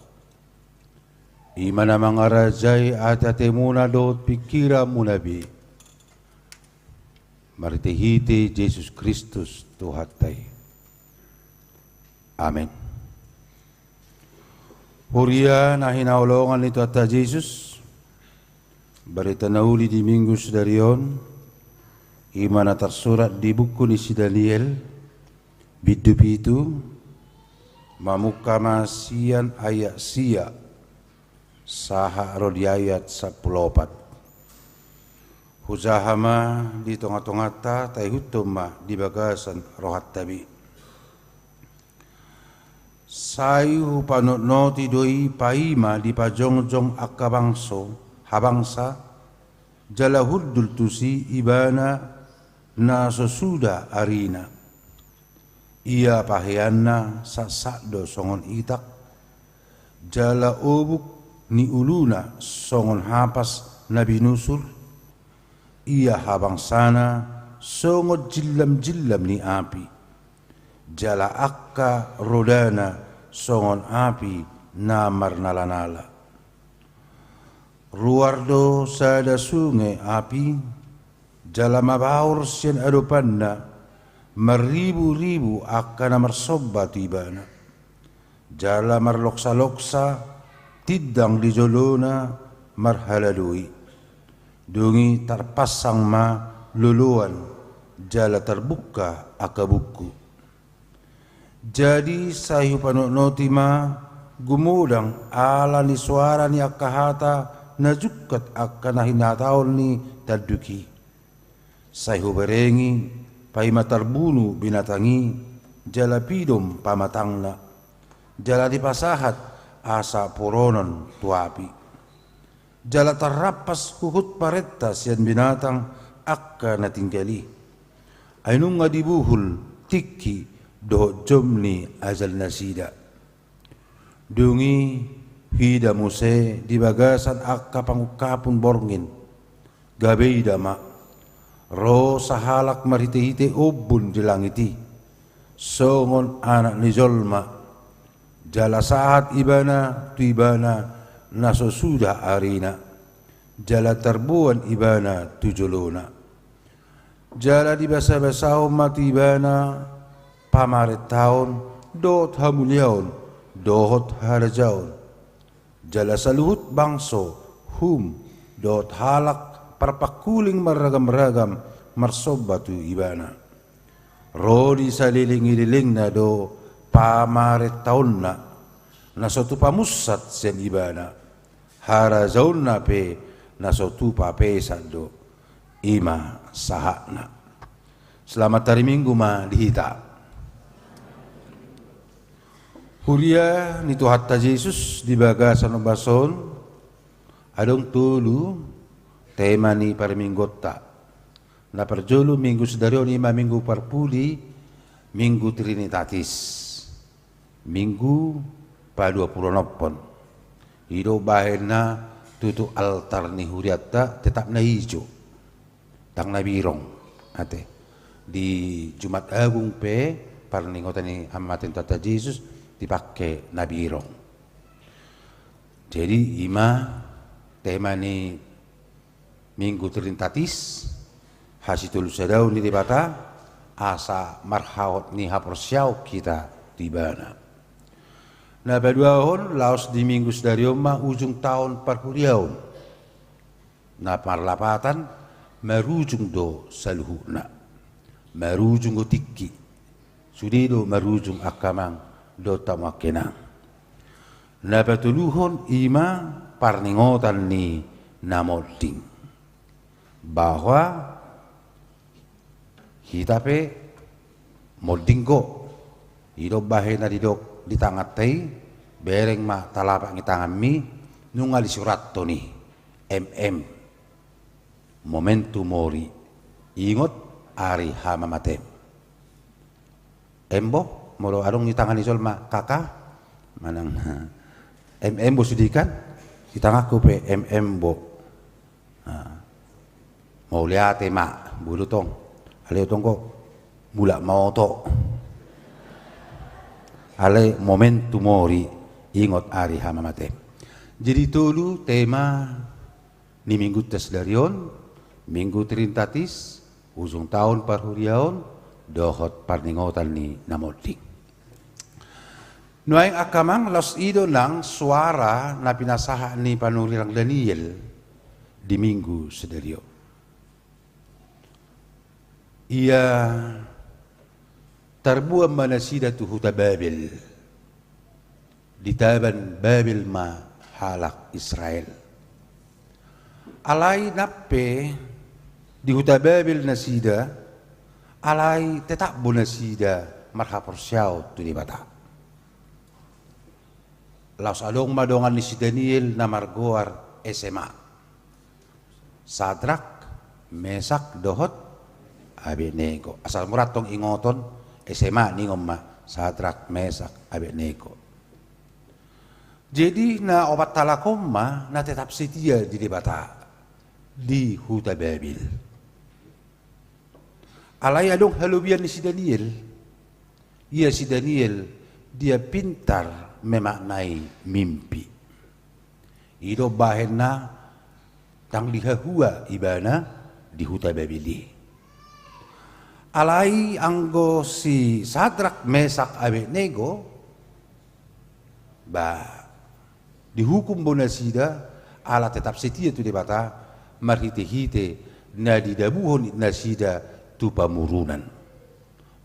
Imana mangarajai atatemuna dot pikira munabi. Martihite Yesus Kristus Tuhatai. Amin. Huria na hinaulongan ni Tuhan Yesus. Berita nauli di minggu sedarion. Imana tersurat di buku ni si Daniel. Bidup itu mamuka masian ayat sia saha rodi ayat 14. Huzahama di tengah-tengah ta hutuma di bagasan rohat tabi. Sayu panut noti doi paima di pajongjong akabangso habangsa jalahudul tusi ibana na sesudah arina. Ia pahianna sasakdo songon itak jala obuk ni uluna songon hapas nabi nusur ia habang sana songon jillam ni api jala akka rodana songon api namar nala-nala ruardo sada sungai api jala mabaur sian adopanna maribu-ribu akan marsobat ibana jala marloksa-loksa tidang di jolona marhaladui dungi terpasang ma luluan jala terbuka akabuku jadi sayu panuk notima gumudang ala ni suara ni akahata najukat akan hinataon ni taduki sayu berengi paima terbunu binatangi jala pidom pamatangna jala dipasahat asa poronon tuapi jala terrapas huhut paretta sian binatang akka natinggali ainung ngadibuhul tiki doh jomni azal nasida dungi hida muse di bagasan akka pangukapun borngin gabeida ma ro sahalak marite-hite ubun di langiti songon anak ni jolma jala saat ibana tu ibana naso sudah arina jala terbuan ibana tu jolona jala di basa-basa mati ibana pamaret tahun dot hamuliaun dohot harajaun jala saluhut bangso hum dot halak parpakuling meragam-ragam marsobatu ibana rodi saliling-ililing na do pamaret taon na sotu pamusat sen ibana harazaun na pe na sotu papesat do ima sahakna. Selamat hari Minggu ma dihita huria ni Tuhatta Yesus di bagasan bason adong tulu tema ni par minggotta na perjulu minggu sedario lima minggu parpuli minggu Trinitatis minggu pa 29 ido bahena tutu altar ni huriatta tetap na hijau tang na birong ate di Jumat Agung pe par ningotan ni amatin Tata Yesus dipakai na birong jadi ima tema ni Minggu Trinitatis hasitul sadau ni dibata asa marhaot ni haporsiau kita tibana. Nah baduahon laos di minggu sedarioma ujung tahun parhuriaun. Nah parlapatan marujung do saluhuna. Marujung do tiki. Sudido marujung akamang do tamakenang. Nah batuluhon ima parningotan ni namolding. Bahwa kita pe molding ko hidup bahena didok di tangan tei bereng ma talapak ngi tangan mi nungali surat toni momentum mori ingot ari hama matem embo molo arung ngi tangan isol ma kakak manang bo sudikan di tanganku pe bo mau lihat mak bulu tong ale tong kok bulak mau to ale momentum mori ingot ari hamamate. Jadi tolu tema ni minggu tes darion, minggu terintatis, ujung tahun parhuriaon, dohot parningotan ni namodik. Nuaing akamang los ido nang suara na pinasaha ni panurilang Daniel di minggu sederio. Ia terbuam manasida tu huta Babel, di taban Babel ma halak Israel. Alai nappe di huta Babel nasida, alai tetap bu nasida marhapor syau tu di bata. Laos adong madongan ni si Daniel na margoar SMA. Sadrak, Mesak, Dohot, Abednego. Asal murat tong ingoton SMA ni ngomma Sadrak, Mesak, Abednego. Jadi na obat talakomma na tetap setia di debata di huta Babel. Alai adong halubian ni si Daniel. Ia si Daniel dia pintar memaknai mimpi. Ido bahenna tang lihahua ibana di huta Babeli. Alai anggo si Sadrak, Mesak, Abednego ba dihukum bonasida ala tetap setia tu debata marhite-hite na didabuhon nasida tu pamurunan.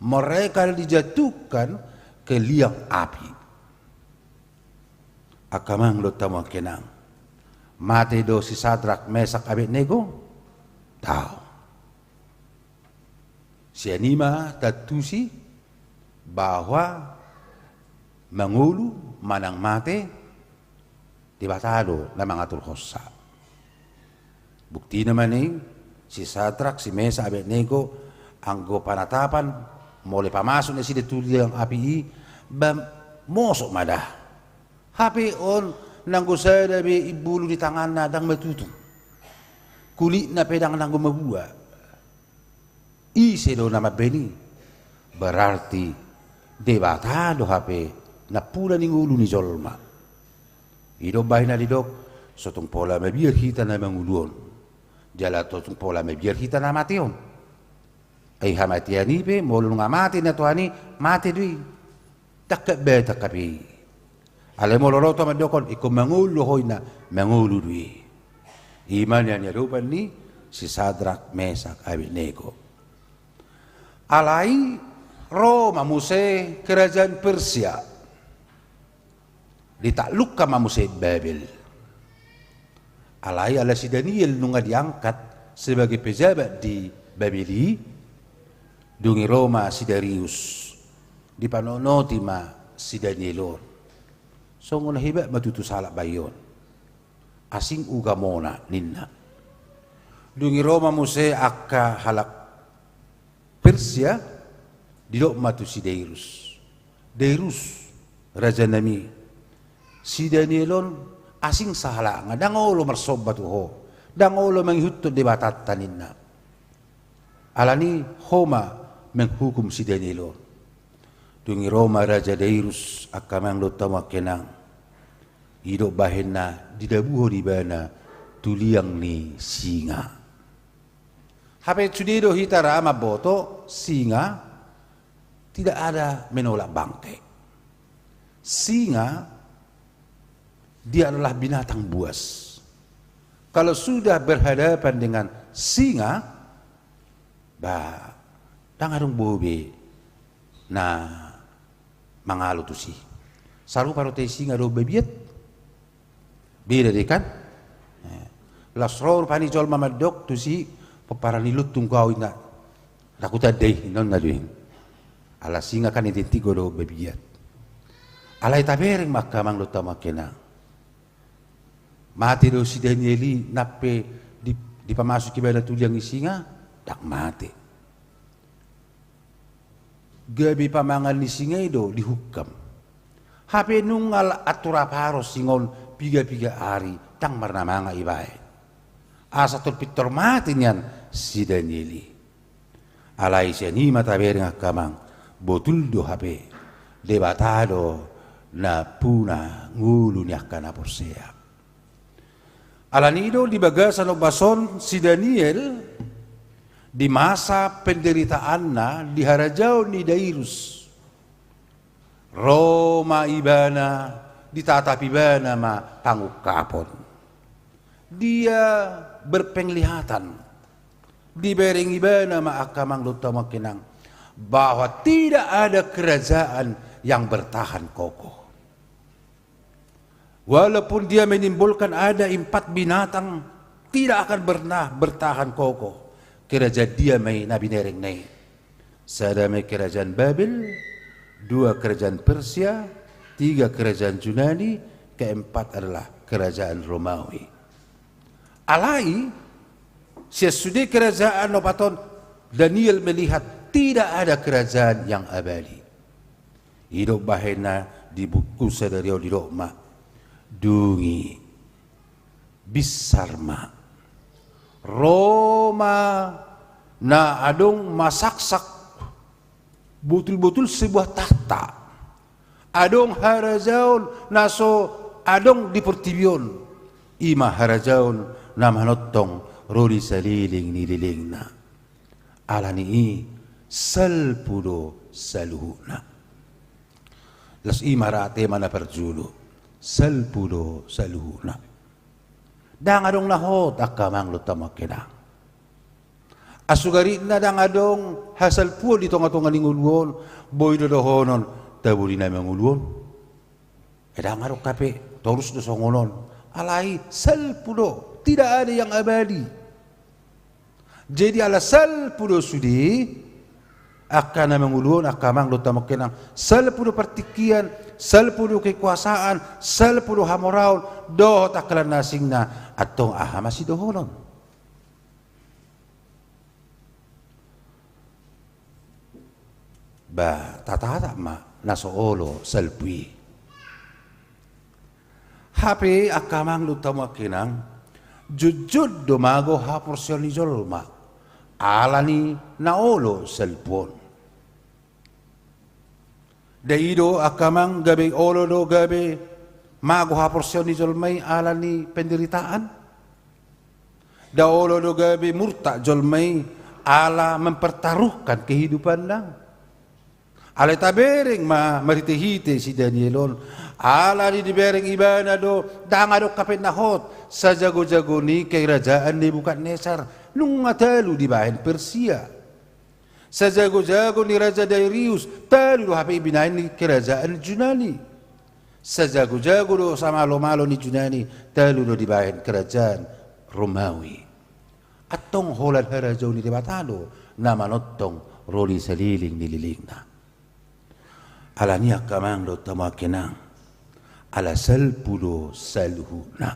Mereka dijatuhkan ke liang api. Akamang lo tamo kenang mate do si Sadrak, Mesak, Abednego tao si anima tatusi bahwa mangulu manang mate tibatado na mga tulhosa. Bukti naman si Sadrak, si Mesak, Abednego anggo panatapan mole pamasok na si detuliang api bam mosok madah. Hape on nanggusada be ibulu di tangan nadang matutung. Kulit na pedang nanggo mabuwa. Ise do nama beni. Berarti debatado hape na pula ning ulu ni jolma. Ido bahin na didok sotong pola mabiar hita na manguluon. Jala totong pola mabiar hita na mation. Ay hamatiani pe molong amati na tuani mati dui. Takka be takkapi. Ale moloroto madokon iko mangulu hoy na mangulu dui. Iman yang nyarupan ni si Sadrak, Mesak, Abednego. Alai Roma muse kerajaan Persia ditaklukkan mamuse Babel. Alai ala si Daniel nunga diangkat sebagai pejabat di Babeli dungi Roma si Darius dipanonoti ma si Danielon. So nguna hiba matutu salak bayon. Asing ugamona ninna. Dungi Roma muse akka halak Persia didok matu si Dairus. Dairus raja nami. Si Danielon asing sahala nga dangolo marsobat ho. Dangolo manghutto di batata ninna. Alani homa menghukum si Danielon. Dungi Roma raja Dairus akamang lotama kenang ido bahenna didabuho di bana tuliang ni singa. Hape sudido hitara maboto singa tidak ada menolak bangkai. Singa dia adalah binatang buas. Kalau sudah berhadapan dengan singa, bah tangarung bobe na mangalo tu si. Saru parote singa do bebiet. Beda deh kan? Lasror pani jol mamadok tu si peparani lutung kau ina. Takuta deh non naduin. Ala singa kan identiko do bebiet. Alai tabereng maka mang lutama kena. Mati do si Danieli nape di pamasuki bada tuliang singa tak mati. Gabi pamangan ni singa itu dihukam. Hape nungal aturaparos singon piga-piga hari tang marnamanga ibae. Asa terpitor mati nian si Danieli. Alai siani mata bereng kamang botul do hape. debatado na puna ngulu ni akan Persea. Alanido di bagasan o bason si Daniel di masa penderitaan na di harajao ni Dairus. Roma ibana ditatapi bana ma pangukapon. Dia berpenglihatan di bereng ibana ma akamang lutama kinang bahwa tidak ada kerajaan yang bertahan kokoh. Walaupun dia menimbulkan ada 4 binatang, tidak akan pernah bertahan kokoh. Kerajaan dia may nabinereng na. Sada may kerajaan Babel, 2 kerajaan Persia, 3 kerajaan Yunani, keempat adalah kerajaan Romawi. Alai, sesudah kerajaan Nopaton, Daniel melihat tidak ada kerajaan yang abadi. Hidup bahena di buku sadario di Roma. Dungi bisarma Roma na adong masaksak betul-betul sebuah tahta, adong harajaon naso adong di pertibion ima harajaon na manottong rodi saliling nililing na alani salpudo saluhuna las imarate mana perjulu salpudo saluhuna dang adong nahot akamang lutamakinang asugari na dang adong hasal puo di tonga-tonga ninguluon boy dodohonon tabuli na manguluon edang adong kape torus do songonon alai salpudo tidak ada yang abadi. Jadi ala salpudo sudi akan mengulun akamang lutamakinang salpudo partikian salpudo kekuasaan salpudo hamoraon dohot akalan nasing na atong aha masih dohonon. Ba tata ma nasoolo salpui hape akamang lutamakinang jujud domago ha porsyon ni jolma alani naolo salpon daido akamang gabe olo do gabe mago ha porsyon ni jolmai alani penderitaan daolo do gabe murta jolmai ala mempertaruhkan kehidupan lang ala tabereng ma maritehite si Danielon ala di bereng ibana do danga do kapit nahot sa jago-jago ni kerajaan Nebukadnesar nung ngatalu di bahan Persia sa jago-jago ni Raja Darius talu do hape ibinahin ni kerajaan Yunani sa jago-jago do sa malo-malo ni Yunani talu do di bahan kerajaan Romawi atong holad harajaw ni debatado na manottong roli saliling nililing na alaniak kamang do tamakinang ala salpudo saluhuna.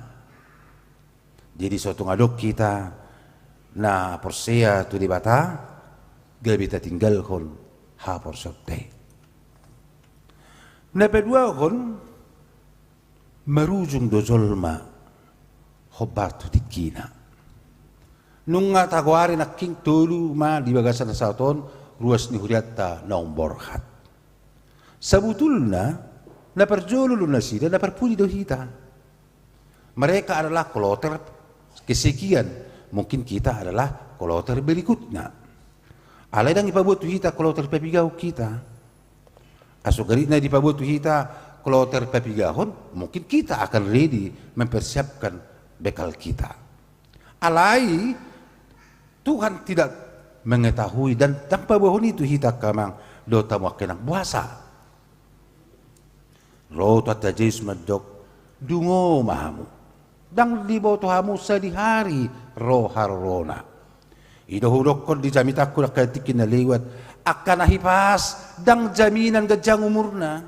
Jadi suatu ngadok kita na Persea tu di bata gabi ta tinggal kon ha porsote. Na pedua kon marujung do jolma hobartu dikina. Nung nga tagwari na king tulu ma di bagasan sa ton ruas ni huriatta na umborhat. Sabutulna na perjolo na sila na perpuni do hita. Mereka adalah kloter kesekian, mungkin kita adalah kloter berikutnya. Alay dang ipabuat hita kloter pepigao kita. Asugari na dipabuat hita kloter pepigahon, mungkin kita akan ready mempersiapkan bekal kita. Alay Tuhan tidak mengetahui dan tanpa bahwa itu hita kamang do tamakinang puasa. Roto at tajis madok dungo mahamu. Dang libo to hamu sa di hari ro harona. Idohurok kon di jamita ko nakatikin na liwat akan nahipas dang jaminan gajang umurna.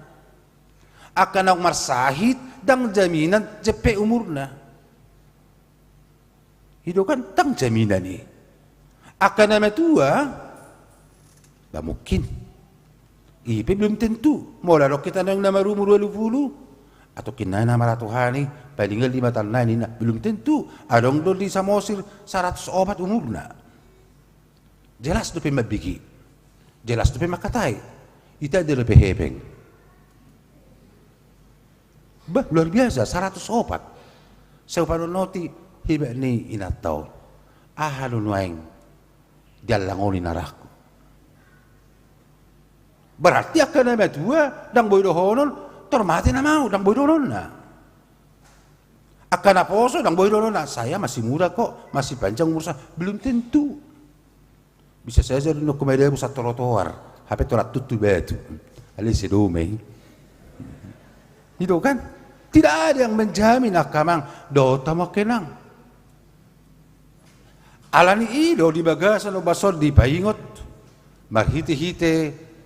Akan ang marsahit dang jaminan jepe umurna. Hidukan tang jaminan ni. Akan na matua ba mungkin. Ipe belum tentu. Mula ro kita nang namarumur 20 atau kinana maratuhani palingal 5 tahun na nina belum tentu. Adong do di Samosir 100 obat umurna. Jelas do pe mabigi. Jelas do pe makatay. Ita de pe hebeng. Bah, luar biasa, 100 opat. Sa panunoti, hiba ni inataw. Ahalun waing, dialangonin naraku. Berarti akan nama dua, dang boy dohonon, tormati na mau, dang boy dohonon na. Akan aposo, dang boy dohonon na. Saya masih muda kok, masih panjang umur saya. Belum tentu. Bisa saja rin kumede mo sa trotoar, hape torat tutu betu. Alis dumay. Itu kan? Tidak ada yang menjamin akamang dota makenang. Alani ido di bagasan o basol di paingot, marhite-hite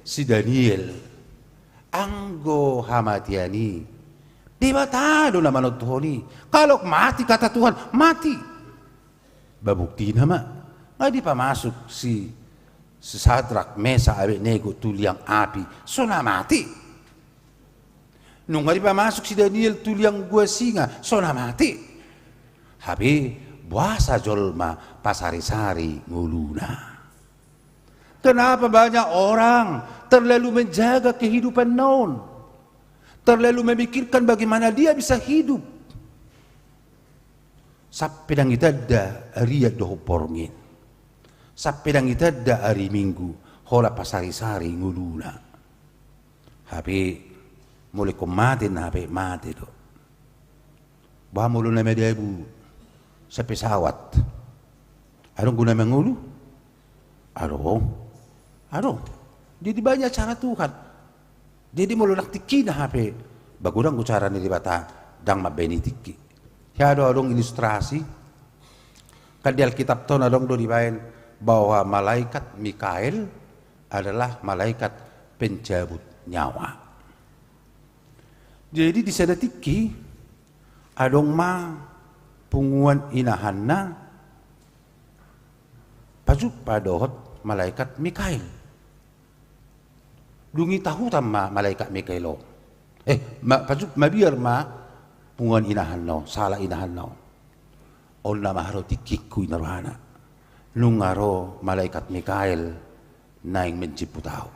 si Daniel. Anggo hamatiani. Debatado naman o Tuhoni. Kalau mati kata Tuhan, mati. Babukti naman. Di pamasok si Sadrak, Mesa, Abednego, tuliang api, so na mati. Nung di pamasok si Daniel, tuliang gua singa, so na mati. Habi, buasa jolma, pasari-sari, nguluna. Kenapa banyak orang terlalu menjaga kehidupan noon? Terlalu memikirkan bagaimana dia bisa hidup. Sampai dang itadda, riya doho porngin. Sampai dang itadda hari Minggu, hola pasari-sari nguluna. Habi, mulai kumatin na habi mati do. Baha mulu na media ibu sa pesawat. Anong guna mengulu? Ano? Jadi banyak cara Tuhan. Jadi mulu naktiki na habi. Bagurang ko cara ni dibata dang mabenitiki. Kaya adong ilustrasi. Kan di Alkitab to na dong do dibayan bahwa malaikat Mikael adalah malaikat pencabut nyawa. Jadi di sana tiki adong ma punguan inahanna pajuk padohot malaikat Mikael. Dungi tahu tama malaikat Mikaelo. Pajuk mabiar ma punguan inahanno, salah inahanno. On na maharo tikiku inaruhana. Nungaro malaikat Mikael naing menciputao.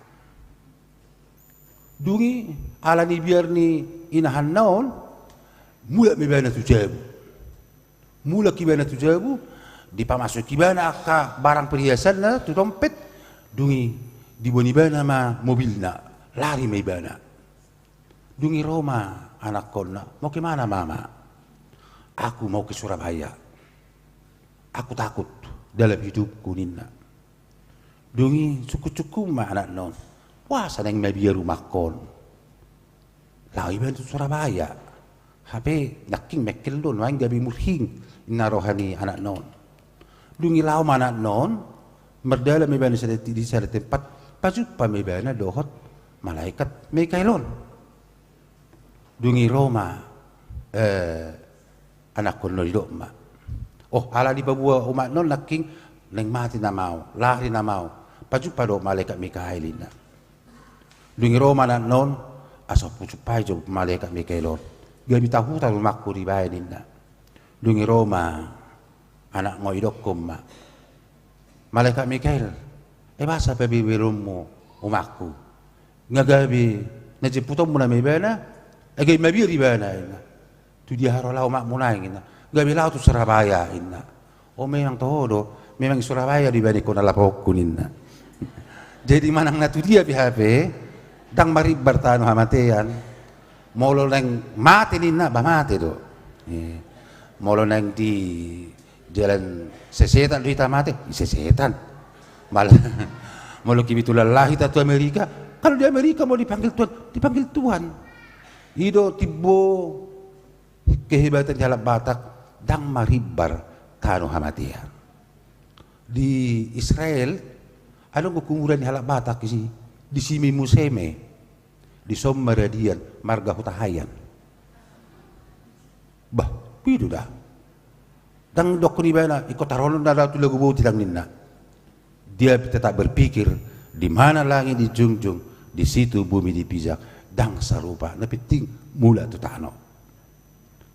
Dungi ala ni biar ni inahan naon mula mibana tujabu. Mula kibana tujabu dipamasuk kibana ka barang perhiasan na tu dompet dungi dibonibana ma mobilna lari mibana. Dungi Roma anak konna mau ke mana mama? Aku mau ke Surabaya. Aku takut dalam hidupku nina. Dungi cukup-cukup ma anak non. Wah sanang mabiya rumah kon. Lawi bantu Surabaya. Hape naking mekel don waing gabi murhing inarohani anak non. Dungi lau ma anak non. Merdala mibana di sana tempat. Pasuk pa mibana dohot malaikat Mikaelon. Dungi Roma anak kon no ma. Oh, ala di babua umat non naking neng mati na mau, lahir na mau. Paju pado malaikat Mikaelina. Dungi Roma na non aso pucuk pajo malaikat Mikaelon. Gabi tahu tahu makku di bayanina. Dungi Roma anak ngoidokkom ma. Malaikat Mikael. Basa pa bibirumu umakku. Ngagabi najiputom mo na may bana. Agay mabiri bana ina. Tu dia harola umak mo na ina. Gabi lao tu Surabaya ina. O memang todo, memang Surabaya dibanding ko nalapok kunin na. Jadi manang na tu dia PHP, dang maribar tano hamatean, molo nang mati nina ba mati do. Molo nang di jalan sesetan do ita mati, sesetan. Molo kibi lalahi tatu Amerika, kalau di Amerika mau dipanggil Tuhan. Ido tibo kehebatan jalak Batak dang maribar tano hamatia. Di Israel ada kukumuran halak Batak di simi museme di Sommaradian marga hutahayan. Bah, pido dah. Dang dokuni bana ikut taronon dah tu lagu bau tidang ninna. Dia tetap berpikir di mana langit dijunjung, di situ bumi dipijak. Dang sarupa, na penting mula tu tano.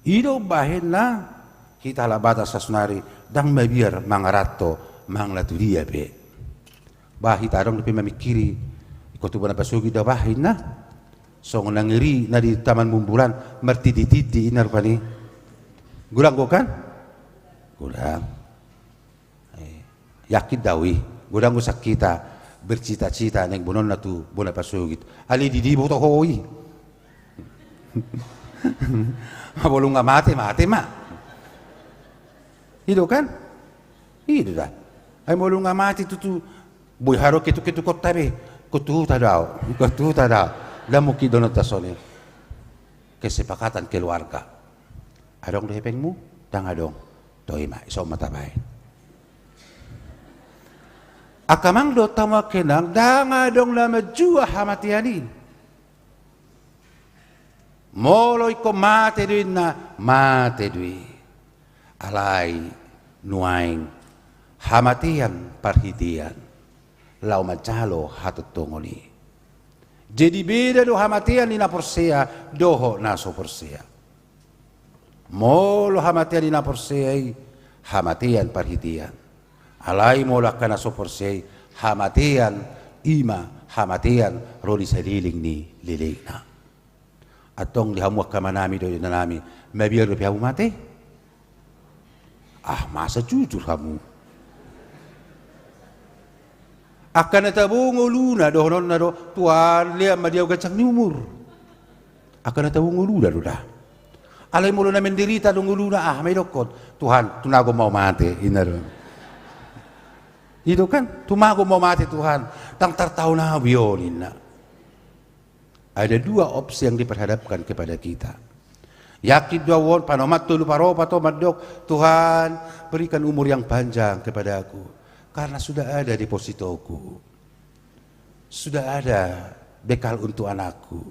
Ido bahena kita la batas sasunari dang mabiar mangarato manglatu dia be. Bahita dong lebih memikiri ikut tu bana pasugi dah bahina So nangiri na di taman mumbulan mertiti inar pani. Gulang ko kan? Gulang. Yakin dawi. Gulang ko sakita bercita-cita neng bunon na tu bona pasugit. Ali di buto hoi. Mabolong nga mati ma. Hido kan? Hido dah. Ay molong nga mati tu boy haro kitu kot tabi. Kutu tadaw. Lamu ki dono tasone. Kesepakatan keluarga. Adong dehepengmu, dang adong. Toima iso matabay. Akamang do tama kenang dang adong lama jua hamatiani. Moloy ko mate dui. Alai nuaing hamatian parhitian. Lau macalo hatutungoni. Jadi beda do hamatian ni na porsea doho naso porsea. Molo hamatian ni na porsea hamatian parhitian. Alai mola kana so porsea hamatian ima hamatian roli sariling ni lilina. Atong dihamuak kamanami do nami mabiar do pihamu mate. Masa jujur kamu. Akan natabung uluna dohonon na do tuan liam madiaw gacang ni umur. Akan natabung uluna do dah. Alay mulo na menderita dong uluna may dokot. Tuhan tunago mau mati inaro. Itu kan tumago mau mati Tuhan. Tang tertahu na bionin na. Ada dua opsi yang diperhadapkan kepada kita. Yakin dawon panomat tulu paropa to madok Tuhan berikan umur yang panjang kepada aku. Karena sudah ada depositoku. Sudah ada bekal untuk anakku.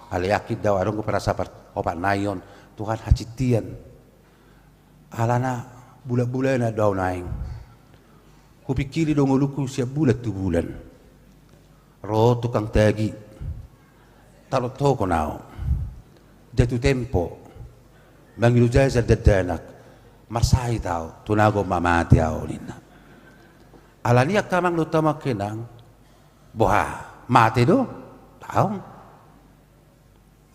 Hal yakin daw arong ko para sapat opat nayon Tuhan hacitian. Alana bulan-bulan na daw naing. Kupikiri dong uluku siap bulat tu bulan. Ro tukang tagi. Tarot ko nao. Jatuh tempo. Mangilu jazar dadanak. Masai tau tunago mamati ao nina. Alania kamang lutama kenang boha mate do taong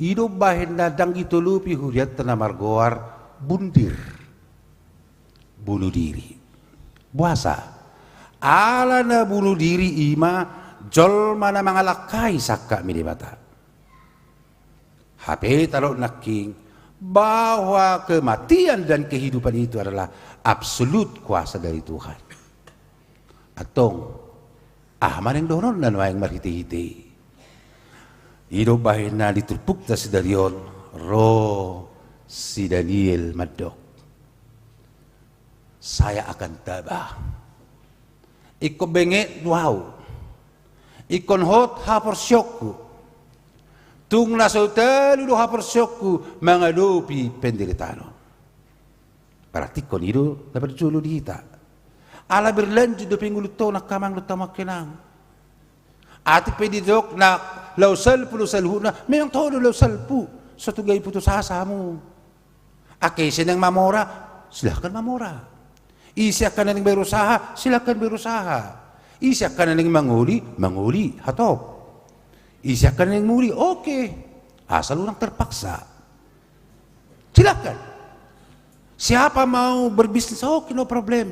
ido bahin na dang itulupi huriat na margoar bundir bunuh diri buasa ala na bunuh diri ima jol mana mangalakai sakka minibata HP taruh naking bahwa kematian dan kehidupan itu adalah absolut kuasa dari Tuhan. Atong maneng doron na namayang marhiti-hiti. Ido bahin na ditulpuk ta si Darion si Daniel Madok. Saya akan tabah. Iko benge wow. Ikon hot haporsyokku. Tung nasotel do haporsyokku mangadopi penderitano. Berarti kon ido dapat julu dihita. Ala berlanjut do pinguluto na kamang lutama kenang. Ati pedidok na lausal pu na memang todo lausal pu suatu gay putus asa mo. Akese nang mamora, silakan mamora. Isya ka na ning berusaha, silakan berusaha. Isya ka na ning manguli, hatop. Isya ka na ning muli, okay. Asal orang terpaksa. Silakan. Siapa mau berbisnis, okay, no problem.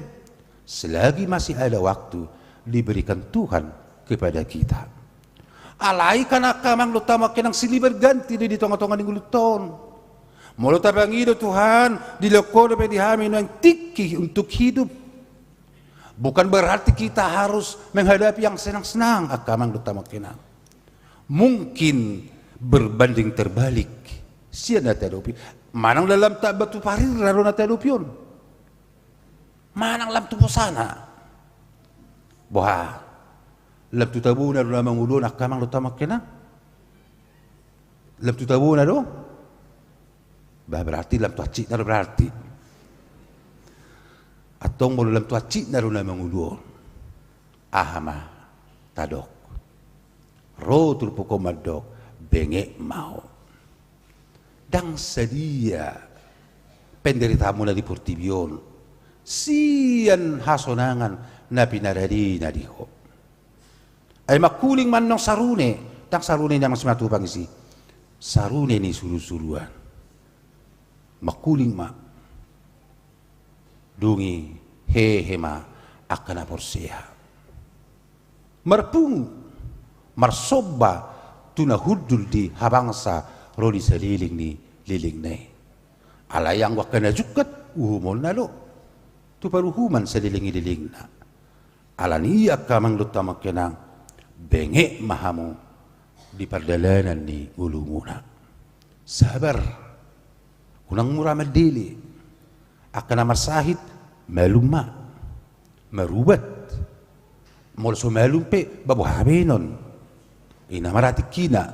Selagi masih ada waktu diberikan Tuhan kepada kita. Alai kana kamang lutama kenang sili berganti di tongah-tongah ning luton. Molo tabangido Tuhan di lokode pe dihami yang tiki untuk hidup. Bukan berarti kita harus menghadapi yang senang-senang akamang lutama kenang. Mungkin berbanding terbalik. Siana tadopi. Manang dalam tak batu parir rarona tadopion. Manang lam tu posana. Boha. Lam tu tabu na lamang ulo na kamang lutama kena. Lam tu tabu na do. Berarti lam tu acik na berarti. Atong mo lam tu acik na lamang ulo. Ahama tadok. Ro tulpuko madok benge mau. Dang sedia penderitamu na di Portibion. Sian hasonangan na pinarari na diho. Ay makuling man ng sarune, tang sarune niya mas matupang isi. sarune ni suru-suruan makuling ma dungi hehe ma akana porseha marpungu marsoba tuna hudul di habangsa rodi seliling ni liling nei alayang wakana jukat uhumol na lo tu paruhuman seliling na alani akamang lutama kenang bengek mahamu di perdalanan ni ulumuna sabar kunang murah medili akan marsahid maluma marubat molso malumpe babu habenon ina marati kina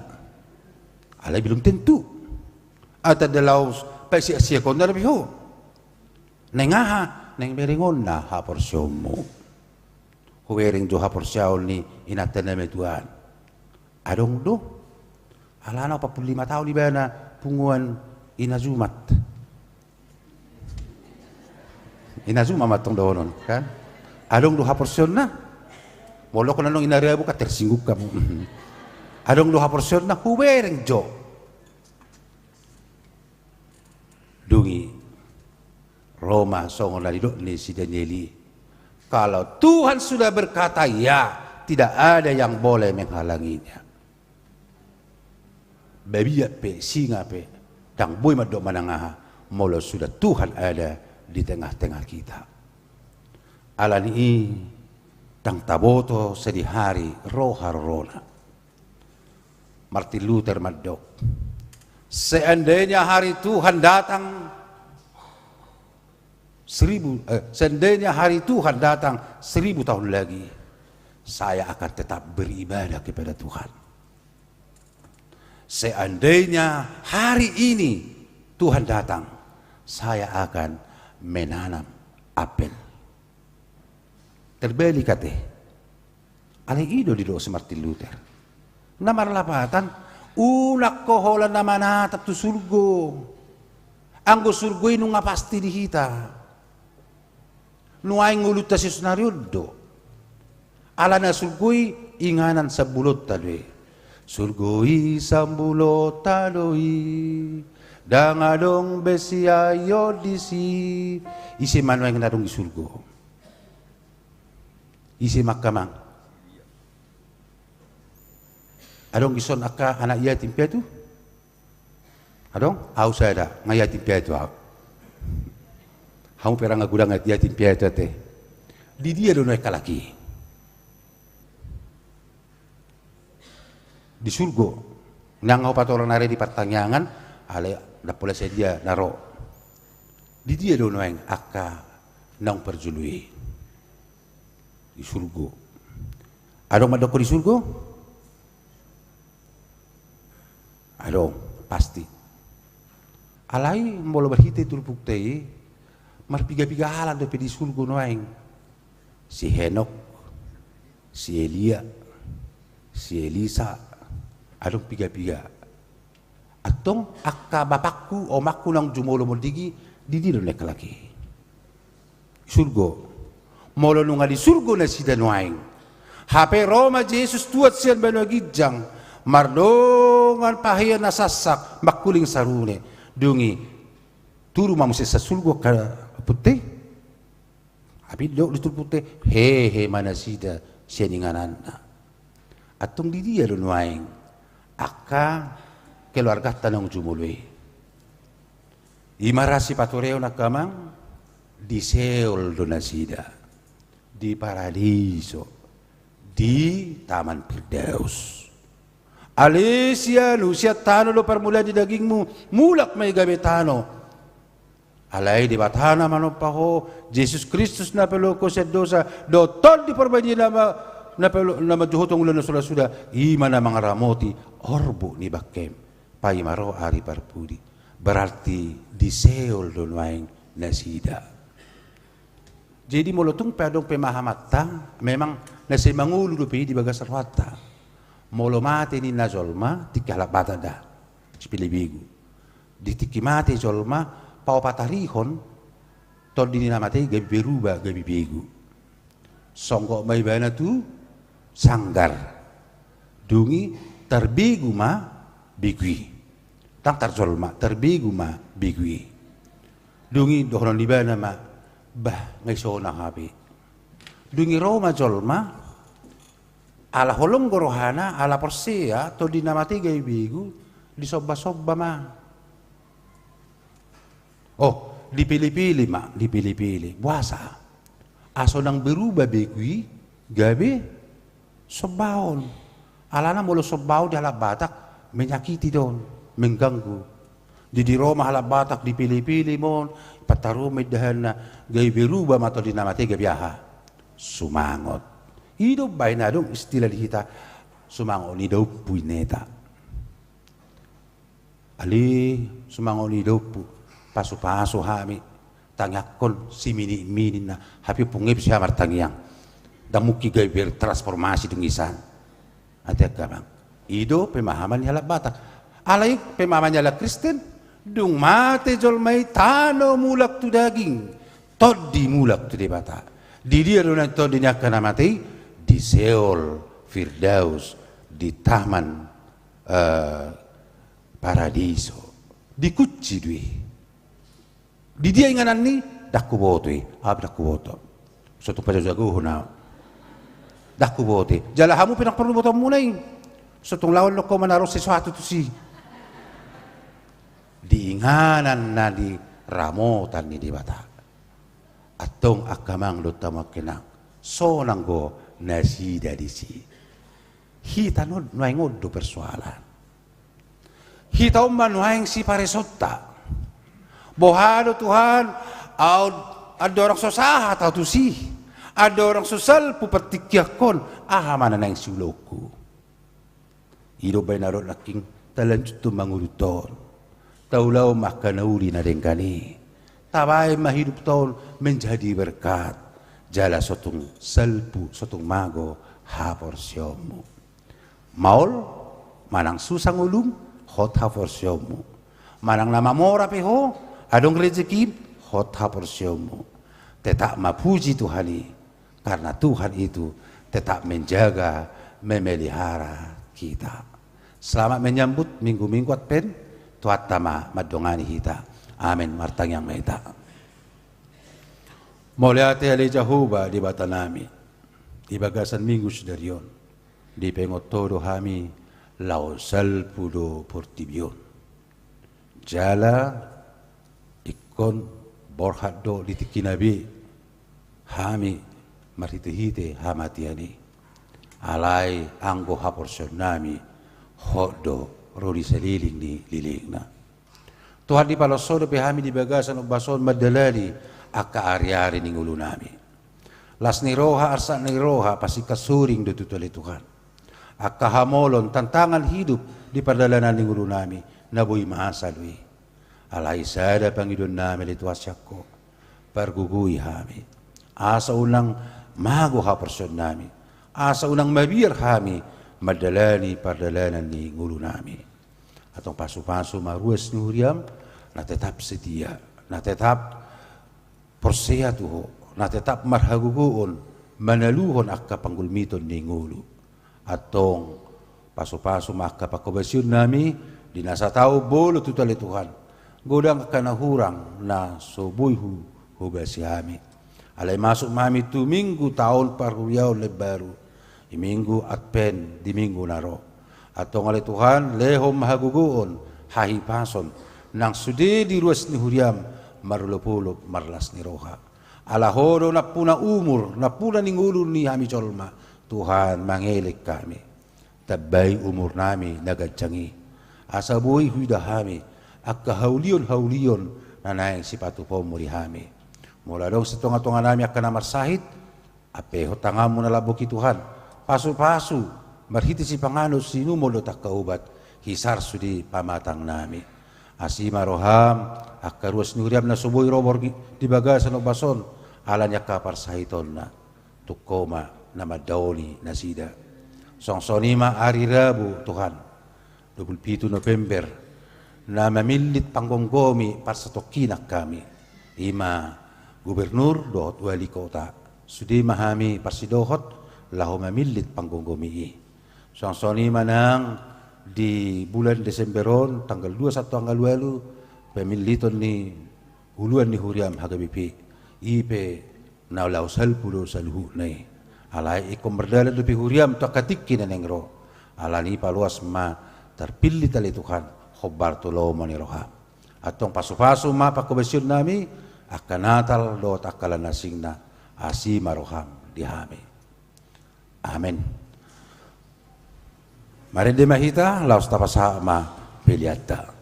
alay belum tentu ata dalaus pesi asia kondar biho nengaha neng beringon na ha porsyomo huwering jo ha porsyaol ni inatan na Tuhan adong do alana 45 tahun di bana punguan inazumat matong donon kan adong do ha porsyon na molo ko nanong inarabu ka tersingguk kamu adong do ha porsyon na huwering jo dungi Roma songon lalido ni si Danieli kalau Tuhan sudah berkata ya tidak ada yang boleh menghalanginya babi pe singa pe dang boy madok manangaha molo sudah Tuhan ada di tengah-tengah kita alani dang taboto sedih hari roha rona Martin Luther madok seandainya hari Tuhan datang seandainya hari Tuhan datang 1000 tahun lagi saya akan tetap beribadah kepada Tuhan. Seandainya hari ini Tuhan datang, saya akan menanam apel. Terbeli kate. Ale ido di doa Martin Luther. Namar lapatan ulak koholan na manatap tu surgo. Anggo surgo inu nga pasti dihita. Nuaing ulut ta si sunariudo. Ala na surgoi inganan sa bulot talwe. Surgoi sambulot taloi. Dangadong besiayo disi. Isi manuay nga narong isurgo. Isi makamang. Adong gison aka anak yatim piatu? Adong? Au sada nga yatim piatu au. Hamu perang agudang yatim piatu ate. Di dia dono kalaki. Di surgo nangau patoran nare di pertanyaan ale dapole saja naro di dia dono yang aka nang perjului di surgo adong madoko di surgo adong pasti alai molo berhite tulpuktei marpiga-piga halan dope di surgo noeng si Henok si Elia si Elisa adong piga-piga atong akka bapakku omakku nang jumolo modigi di diro nek laki surgo molo nunga di surgo na si danuaing hape Roma Jesus tuat sian bano gijang mardongan pahiya nasasak makuling sarune dungi turu mamuse sa surgo ka putih abi do litul putih hehe mana sida sianinganan atong di dia danuaing aka keluarga tanang jumului imarasi patoreo nakamang di Seol donasida di paradiso di taman Firdaus Alesia lusia tano lo permula di dagingmu mulak may gametano alay di batana manopaho Jesus Kristus na peloko sa dosa dotol di perbadi nama juhotong ulan sudah imana mangaramoti orbu ni bakem paimaro ari parpudi berarti di Seol donwaing nasida jadi molotong padong pemahamata memang nasi mangulu dupi di bagas sarwata molomate ni nazolma tikalak batada spilibigu ditikimate zolma pau patarihon tol dini namate gabi beruba gabi bigu songgok may bana tu sanggar dungi terbigu ma bigwi tang tarjolma terbigu ma bigui dungi dohron libana ma bah ngai sona habi dungi Roma jolma ala holong gorohana ala persia to dinamati gai bigu disobba-sobba ma oh dipilih-pilih ma dipilih-pilih puasa aso nang berubah bigui gabe sobaon alana molo sobao di ala Batak menyakiti don mengganggu di Roma ala Batak dipilih-pilih mon patarumid dahan na gay berubah mato dinamati gabiaha sumangot hidup bayi na dong istilah kita sumangot ni daw puineta ali sumangot ni daw pu pasu-pasu hami tangakon si mini na hapi pungip siya martangyang damuki gay bertransformasi dung isan atek kamang ido pemahaman ala Batak alay pemahaman ala Kristen dung mate jolmay tano mulak tu daging tod di mulak tu debata di dia donan tod di nyaka namati di Seol Firdaus di taman paradiso di kuci dui di dia inganan ni dakku botoi dakku boto suatu pada jago huna dakku botoi jalahamu pinang perlu boto mulai suatu lawan lo kau menaruh sesuatu tu si diinganan na di ramotan ni di bata atong akamang do tamakenang so nanggo nasi dari si hita no nuaingod do persoalan hita umman nuaing si paresotta bohado Tuhan ada orang sosaha tau tu si ada orang sosal pupatikyakon mana nang siuloku hidup bay narot laking talanjut tu manguruton taulau makanauri na dengkani tabay mahidup taon menjadi berkat jala sotung salpu sotung mago haporsyomu maul manang susang ulum hot haporsyomu manang nama mora peho adong rezeki hot haporsyomu tetap mapuji Tuhani karena Tuhan itu tetap menjaga memelihara kita. Selamat menyambut minggu-minggu Advent tuatama madongani hita. Amin. Martang yang mehita. Moliate ale Jehovah di batanami. Di bagasan minggu sedarion. Di pengotodo hami lau salpudo portibion. Jala ikon borhado litikinabi hami maritihite hamatiani. Alai anggo haporsionami hodo rodi seliling ni lilingna. Tuhan di palosodo pehami di bagasan obason madalali aka ari-ari ning ulunami. Las ni roha arsa ni roha pasti kasuring do tutuli Tuhan. Aka hamolon tantangan hidup di perdalanan ning ulunami nabuy mahasalui. Alai sada pangidon nami litu asyakko pargugui hami. Asa unang mago haporsion nami. Asa unang mabir hami madalani perdalanan ni ulunami. Atong pasu-pasu maruas ni huriam na tetap setia, na tetap persea tuho, na tetap marhaguguon manaluhon akka panggulmiton ni ngulu. Atong pasu-pasu makka pakobasyon nami di nasa tao bolo tutali Tuhan. Godang kanahurang na sobuyhu hugasi hami. Alay masuk mami tu minggu tahun parhuriaw lebaru. Di minggu Advent, di minggu naro. Atong alay Tuhan lehom mahaguguon hahipason nang sudi di ruas ni huriam marulupulop marlas ni roha. Alahodo na puna umur, na puna ningulo ni hami colma. Tuhan mangelik kami. Tabay umur nami nagadjangi. Asabuhi huida hami. Akka haulion-haulion na naing sipatu pomuri hami. Mula dong setonga-tonga nami akan namarsahit. Apeho tangamu na labok Tuhan. Pasu-pasu. Marhiti si pangano sinumolo tak kaubat. Hisar sudi pamatang nami. Asima roham. Akaruas nuriam na suboy robor di bagasan o bason. Alanya kapar sahiton na. Tukoma na madaoli na sida. Songsonima ari Rabu Tuhan. 27 November. Na mamilit panggonggomi para sa tokinak kami. Ima gubernur dohot wali kota. Sudi mahami parsidohot laho mamilit panggonggomi. Songsonima nang di bulan Desemberon tanggal 21 tanggal 2 pemiliton ni huluan ni huriam hagabipi ipe naulau salpulo saluhu nai alai ikom berdala lebih huriam to katiki nenengro alani paluas ma terpilih tali Tuhan khobar tulo maniroha atong pasu-pasu ma pakobesyun nami akan natal dot akalan nasingna asi maroham dihame amin. Mari di mahita laos tapasa ma piliata.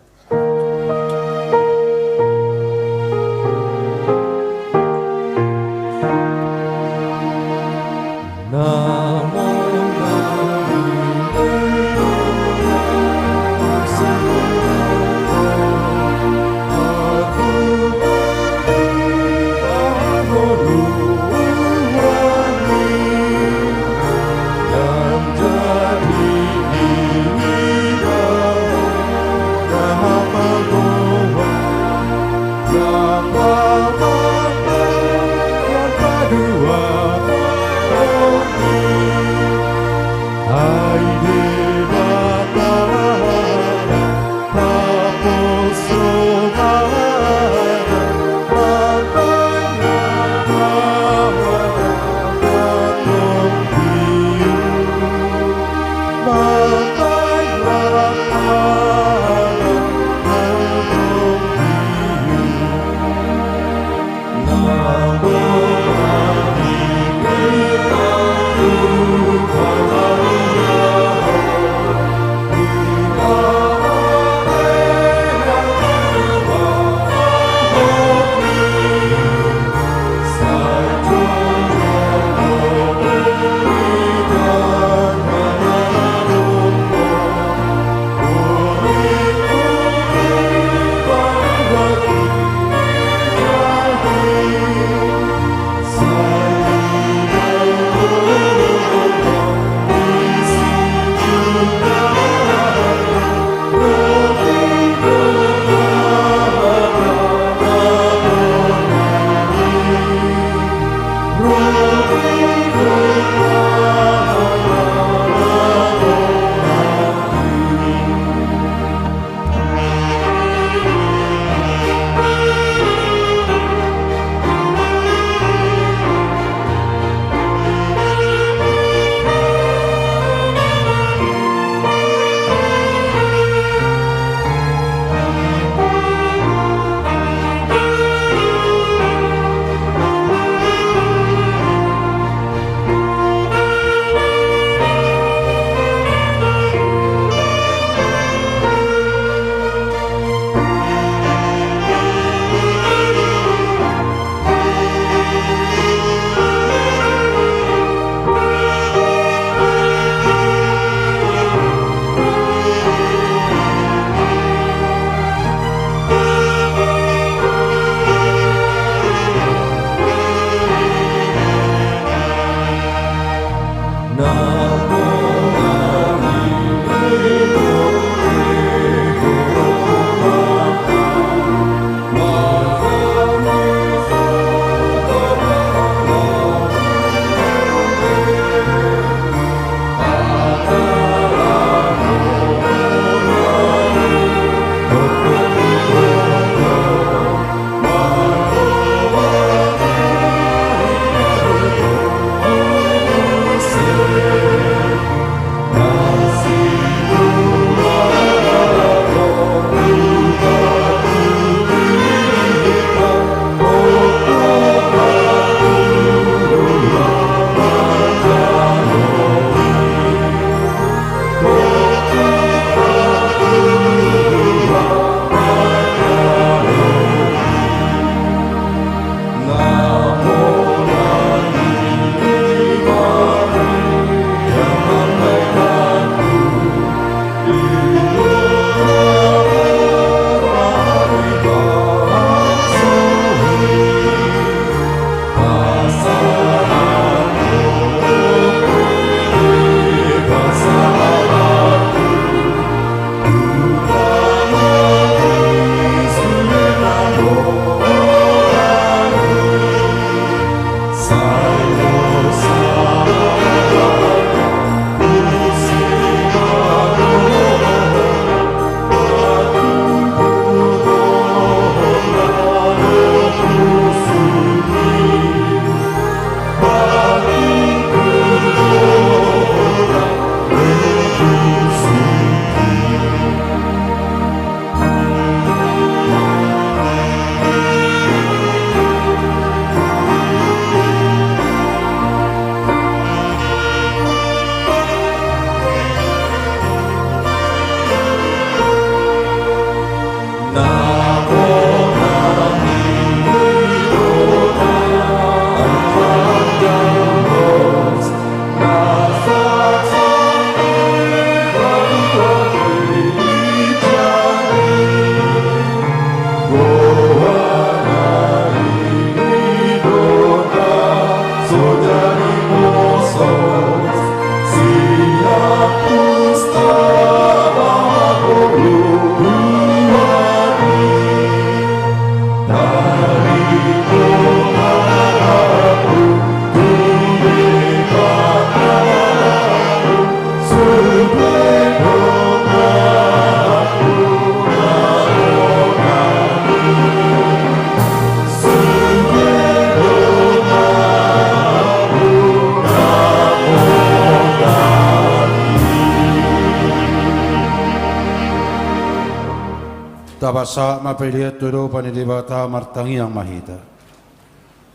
Tabasa mapilihat tudo panilibata martangi ang mahita.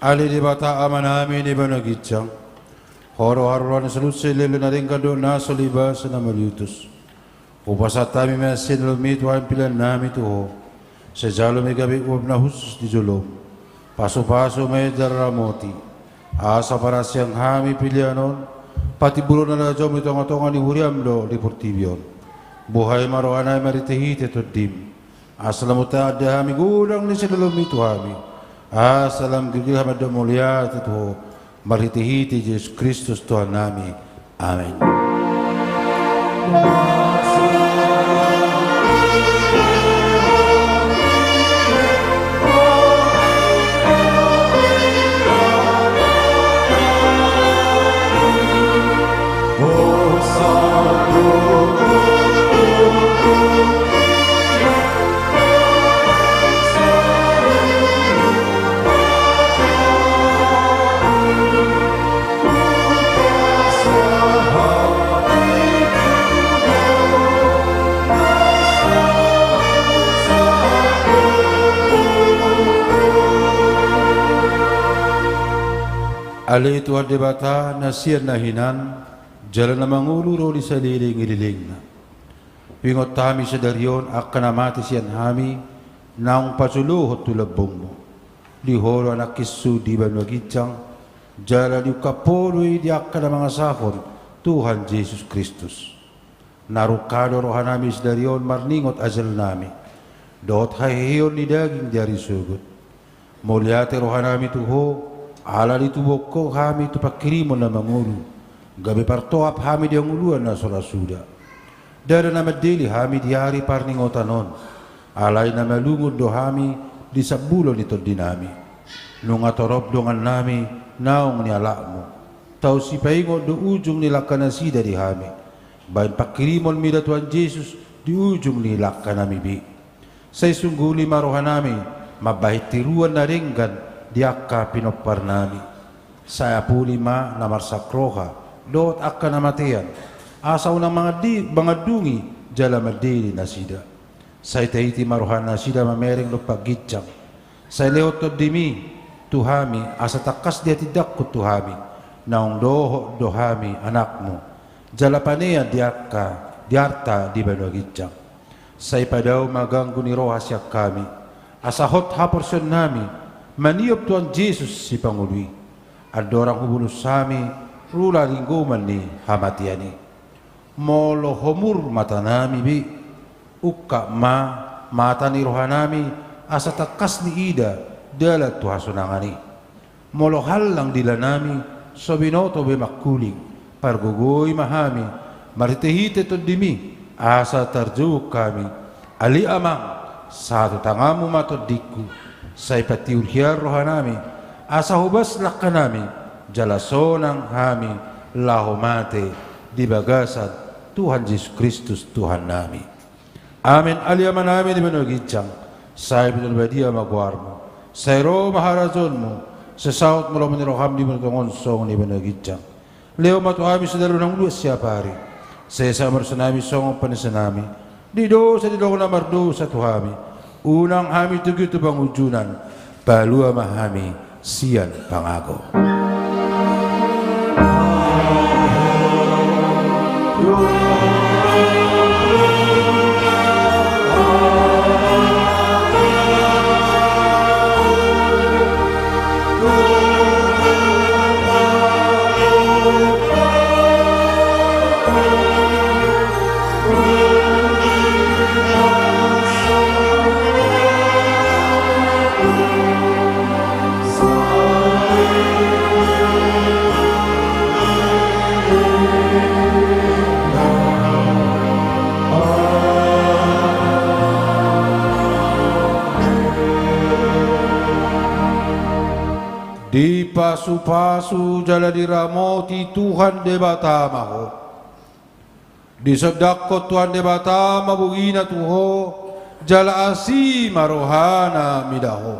Alilibata amanami ni banagitsang. Horo-haruan salutse lilo na rin kado na solibas na malutos. Upasatami mesin lumito ang pilan nami tuho. Sa jalo may gabi uwab na husus di julom. Paso-paso may daramoti. Asa para siyang hami pilianon. Pati bulo na radyo may tonga-tonga ni Huriamlo di Portibion. Buhay maroanay maritihite to dim. Asalamuta ada hami gudang ni silulumito hami. Asalam gigil hamad mulia ito maritihiti Yesus Kristus Tuhan nami. Amen. Ali Tuhan debata nasiyan na hinan, jalan na manguluro ni sa liling-ililing na. Pingot tami sa daryon, akanamati siyan hami, naong pasuluhot tulabong mo. Lihoro anak kisu di banwagitsang, jalan yung kapoloy di akana mga sakon, Tuhan Jesus Kristus. Narukado rohan nami sa daryon, marningot azal nami. Doot hahiyon ni daging dari sugot. Mulyate rohan nami tuho, ala ditubok ko kami tu pakirimo na mangulu. Gabi partoap kami di ang uluan na surasuda. Dada na madili kami di hari parningotanon. Alay na malungod do kami di sabulo nito dinami. Nung atorob dongan nami naong niala mo. Tau si paingo do ujung nila kanasida di kami. Bain pakirimon mi Tuhan Jesus di ujung nila kanami bi. Sa isungguli marohan nami mabahit tiruan na ringgan diakka pinopar nami. Saya puli ma na marsakroha, doot akka namatian. Asaw ng mga dungi, jala madili na sida. Sa itaiti maruhan na sida mamereng lupagitsang. Sa leotod dimi, tuhami, asa takas di atidak ko tuhami. Naong doho dohami anak mo. Jala paneya diakka, diarta di banwagitsang. Sa ipadaw maganggo ni roha siya kami. Asa hot haporsyon nami, maniop Tuhan Jesus si Pangului. Adorang hubulus sami, rula lingguman ni hamatiani. Molo homur mata nami bi, ukka mata ni rohanami, asa takas ni ida, dalat tuhasunangani. Molo halang dila nami, so binoto be makuling, pargugoy mahami, maritihite to dimi, asa tarjuk kami, ali amang, satu tangamu matodiku, sa ipatiurhiyar rohanami, asa hubas lakanami, jalasonang hami, lahomate, dibagasad, Tuhan Yesus Kristus Tuhan nami. Amin. Aliyaman namin di manugitsang, sa ibinul badia magwarmo, sa iro maharazon mo, sa saot mo laman niroham di manutungon song ni manugitsang. Leo matuhami sa dalo ng luwas siya pari, sa isamar sa nami song ang panisanami, di do sa dilo na mardo sa tuhami, unang hami tugyuto bang ujunan, palua mahami siyan pangago. pasu-pasu jala diramoti Tuhan debata maho. Disedakko Tuhan debata mabugina tuho jala asi marohana midaho.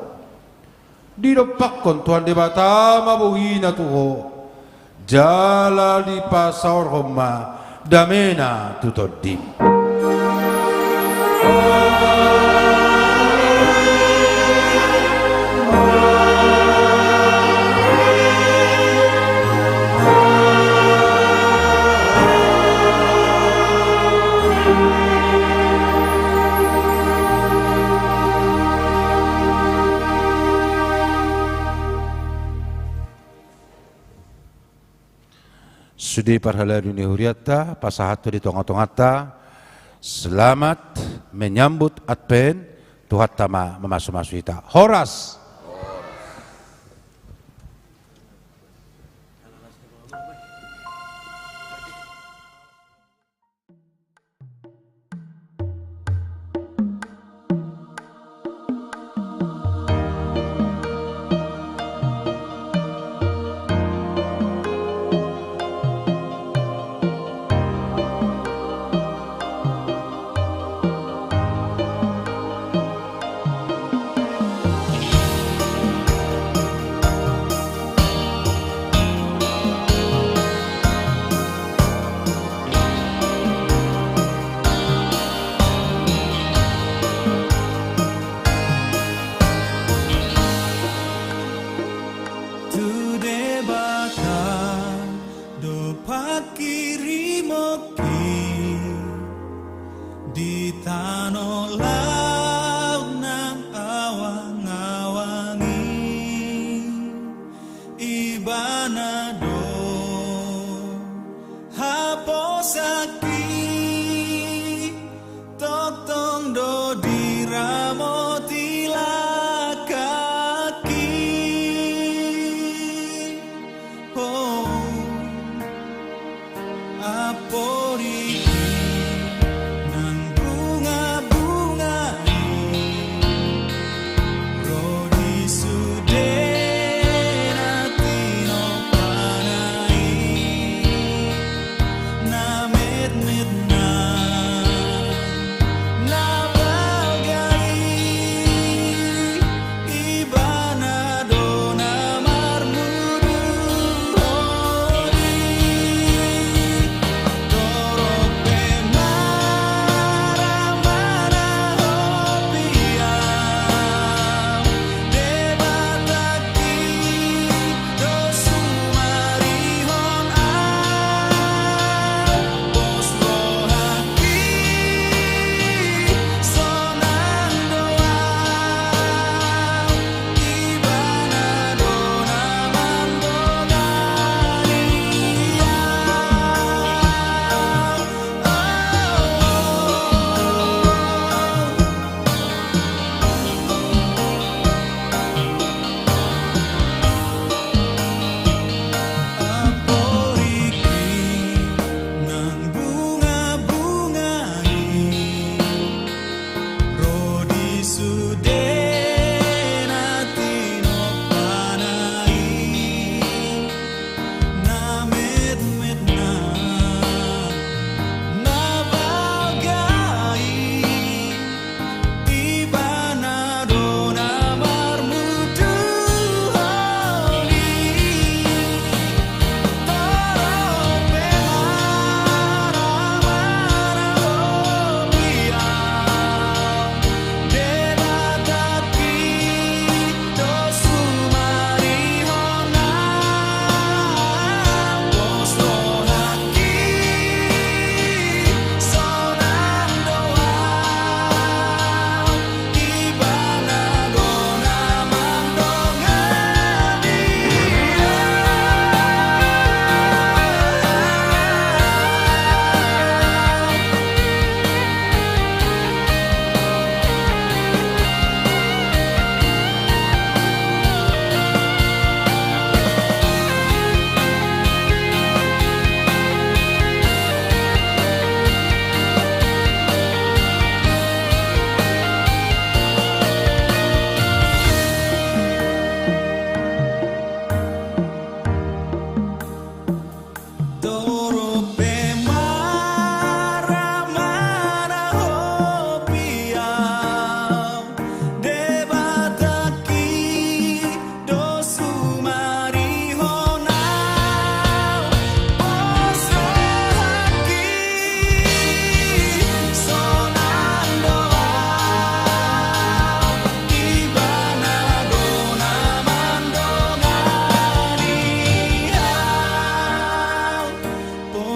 Didopakkon Tuhan debata mabugina tuho jala di pasar homa damena tutodim. Sudi parhala dunia huriata pasahato di tonga-tongata selamat menyambut Advent Tuhan tama memasu-masu kita. Horas.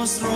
mosro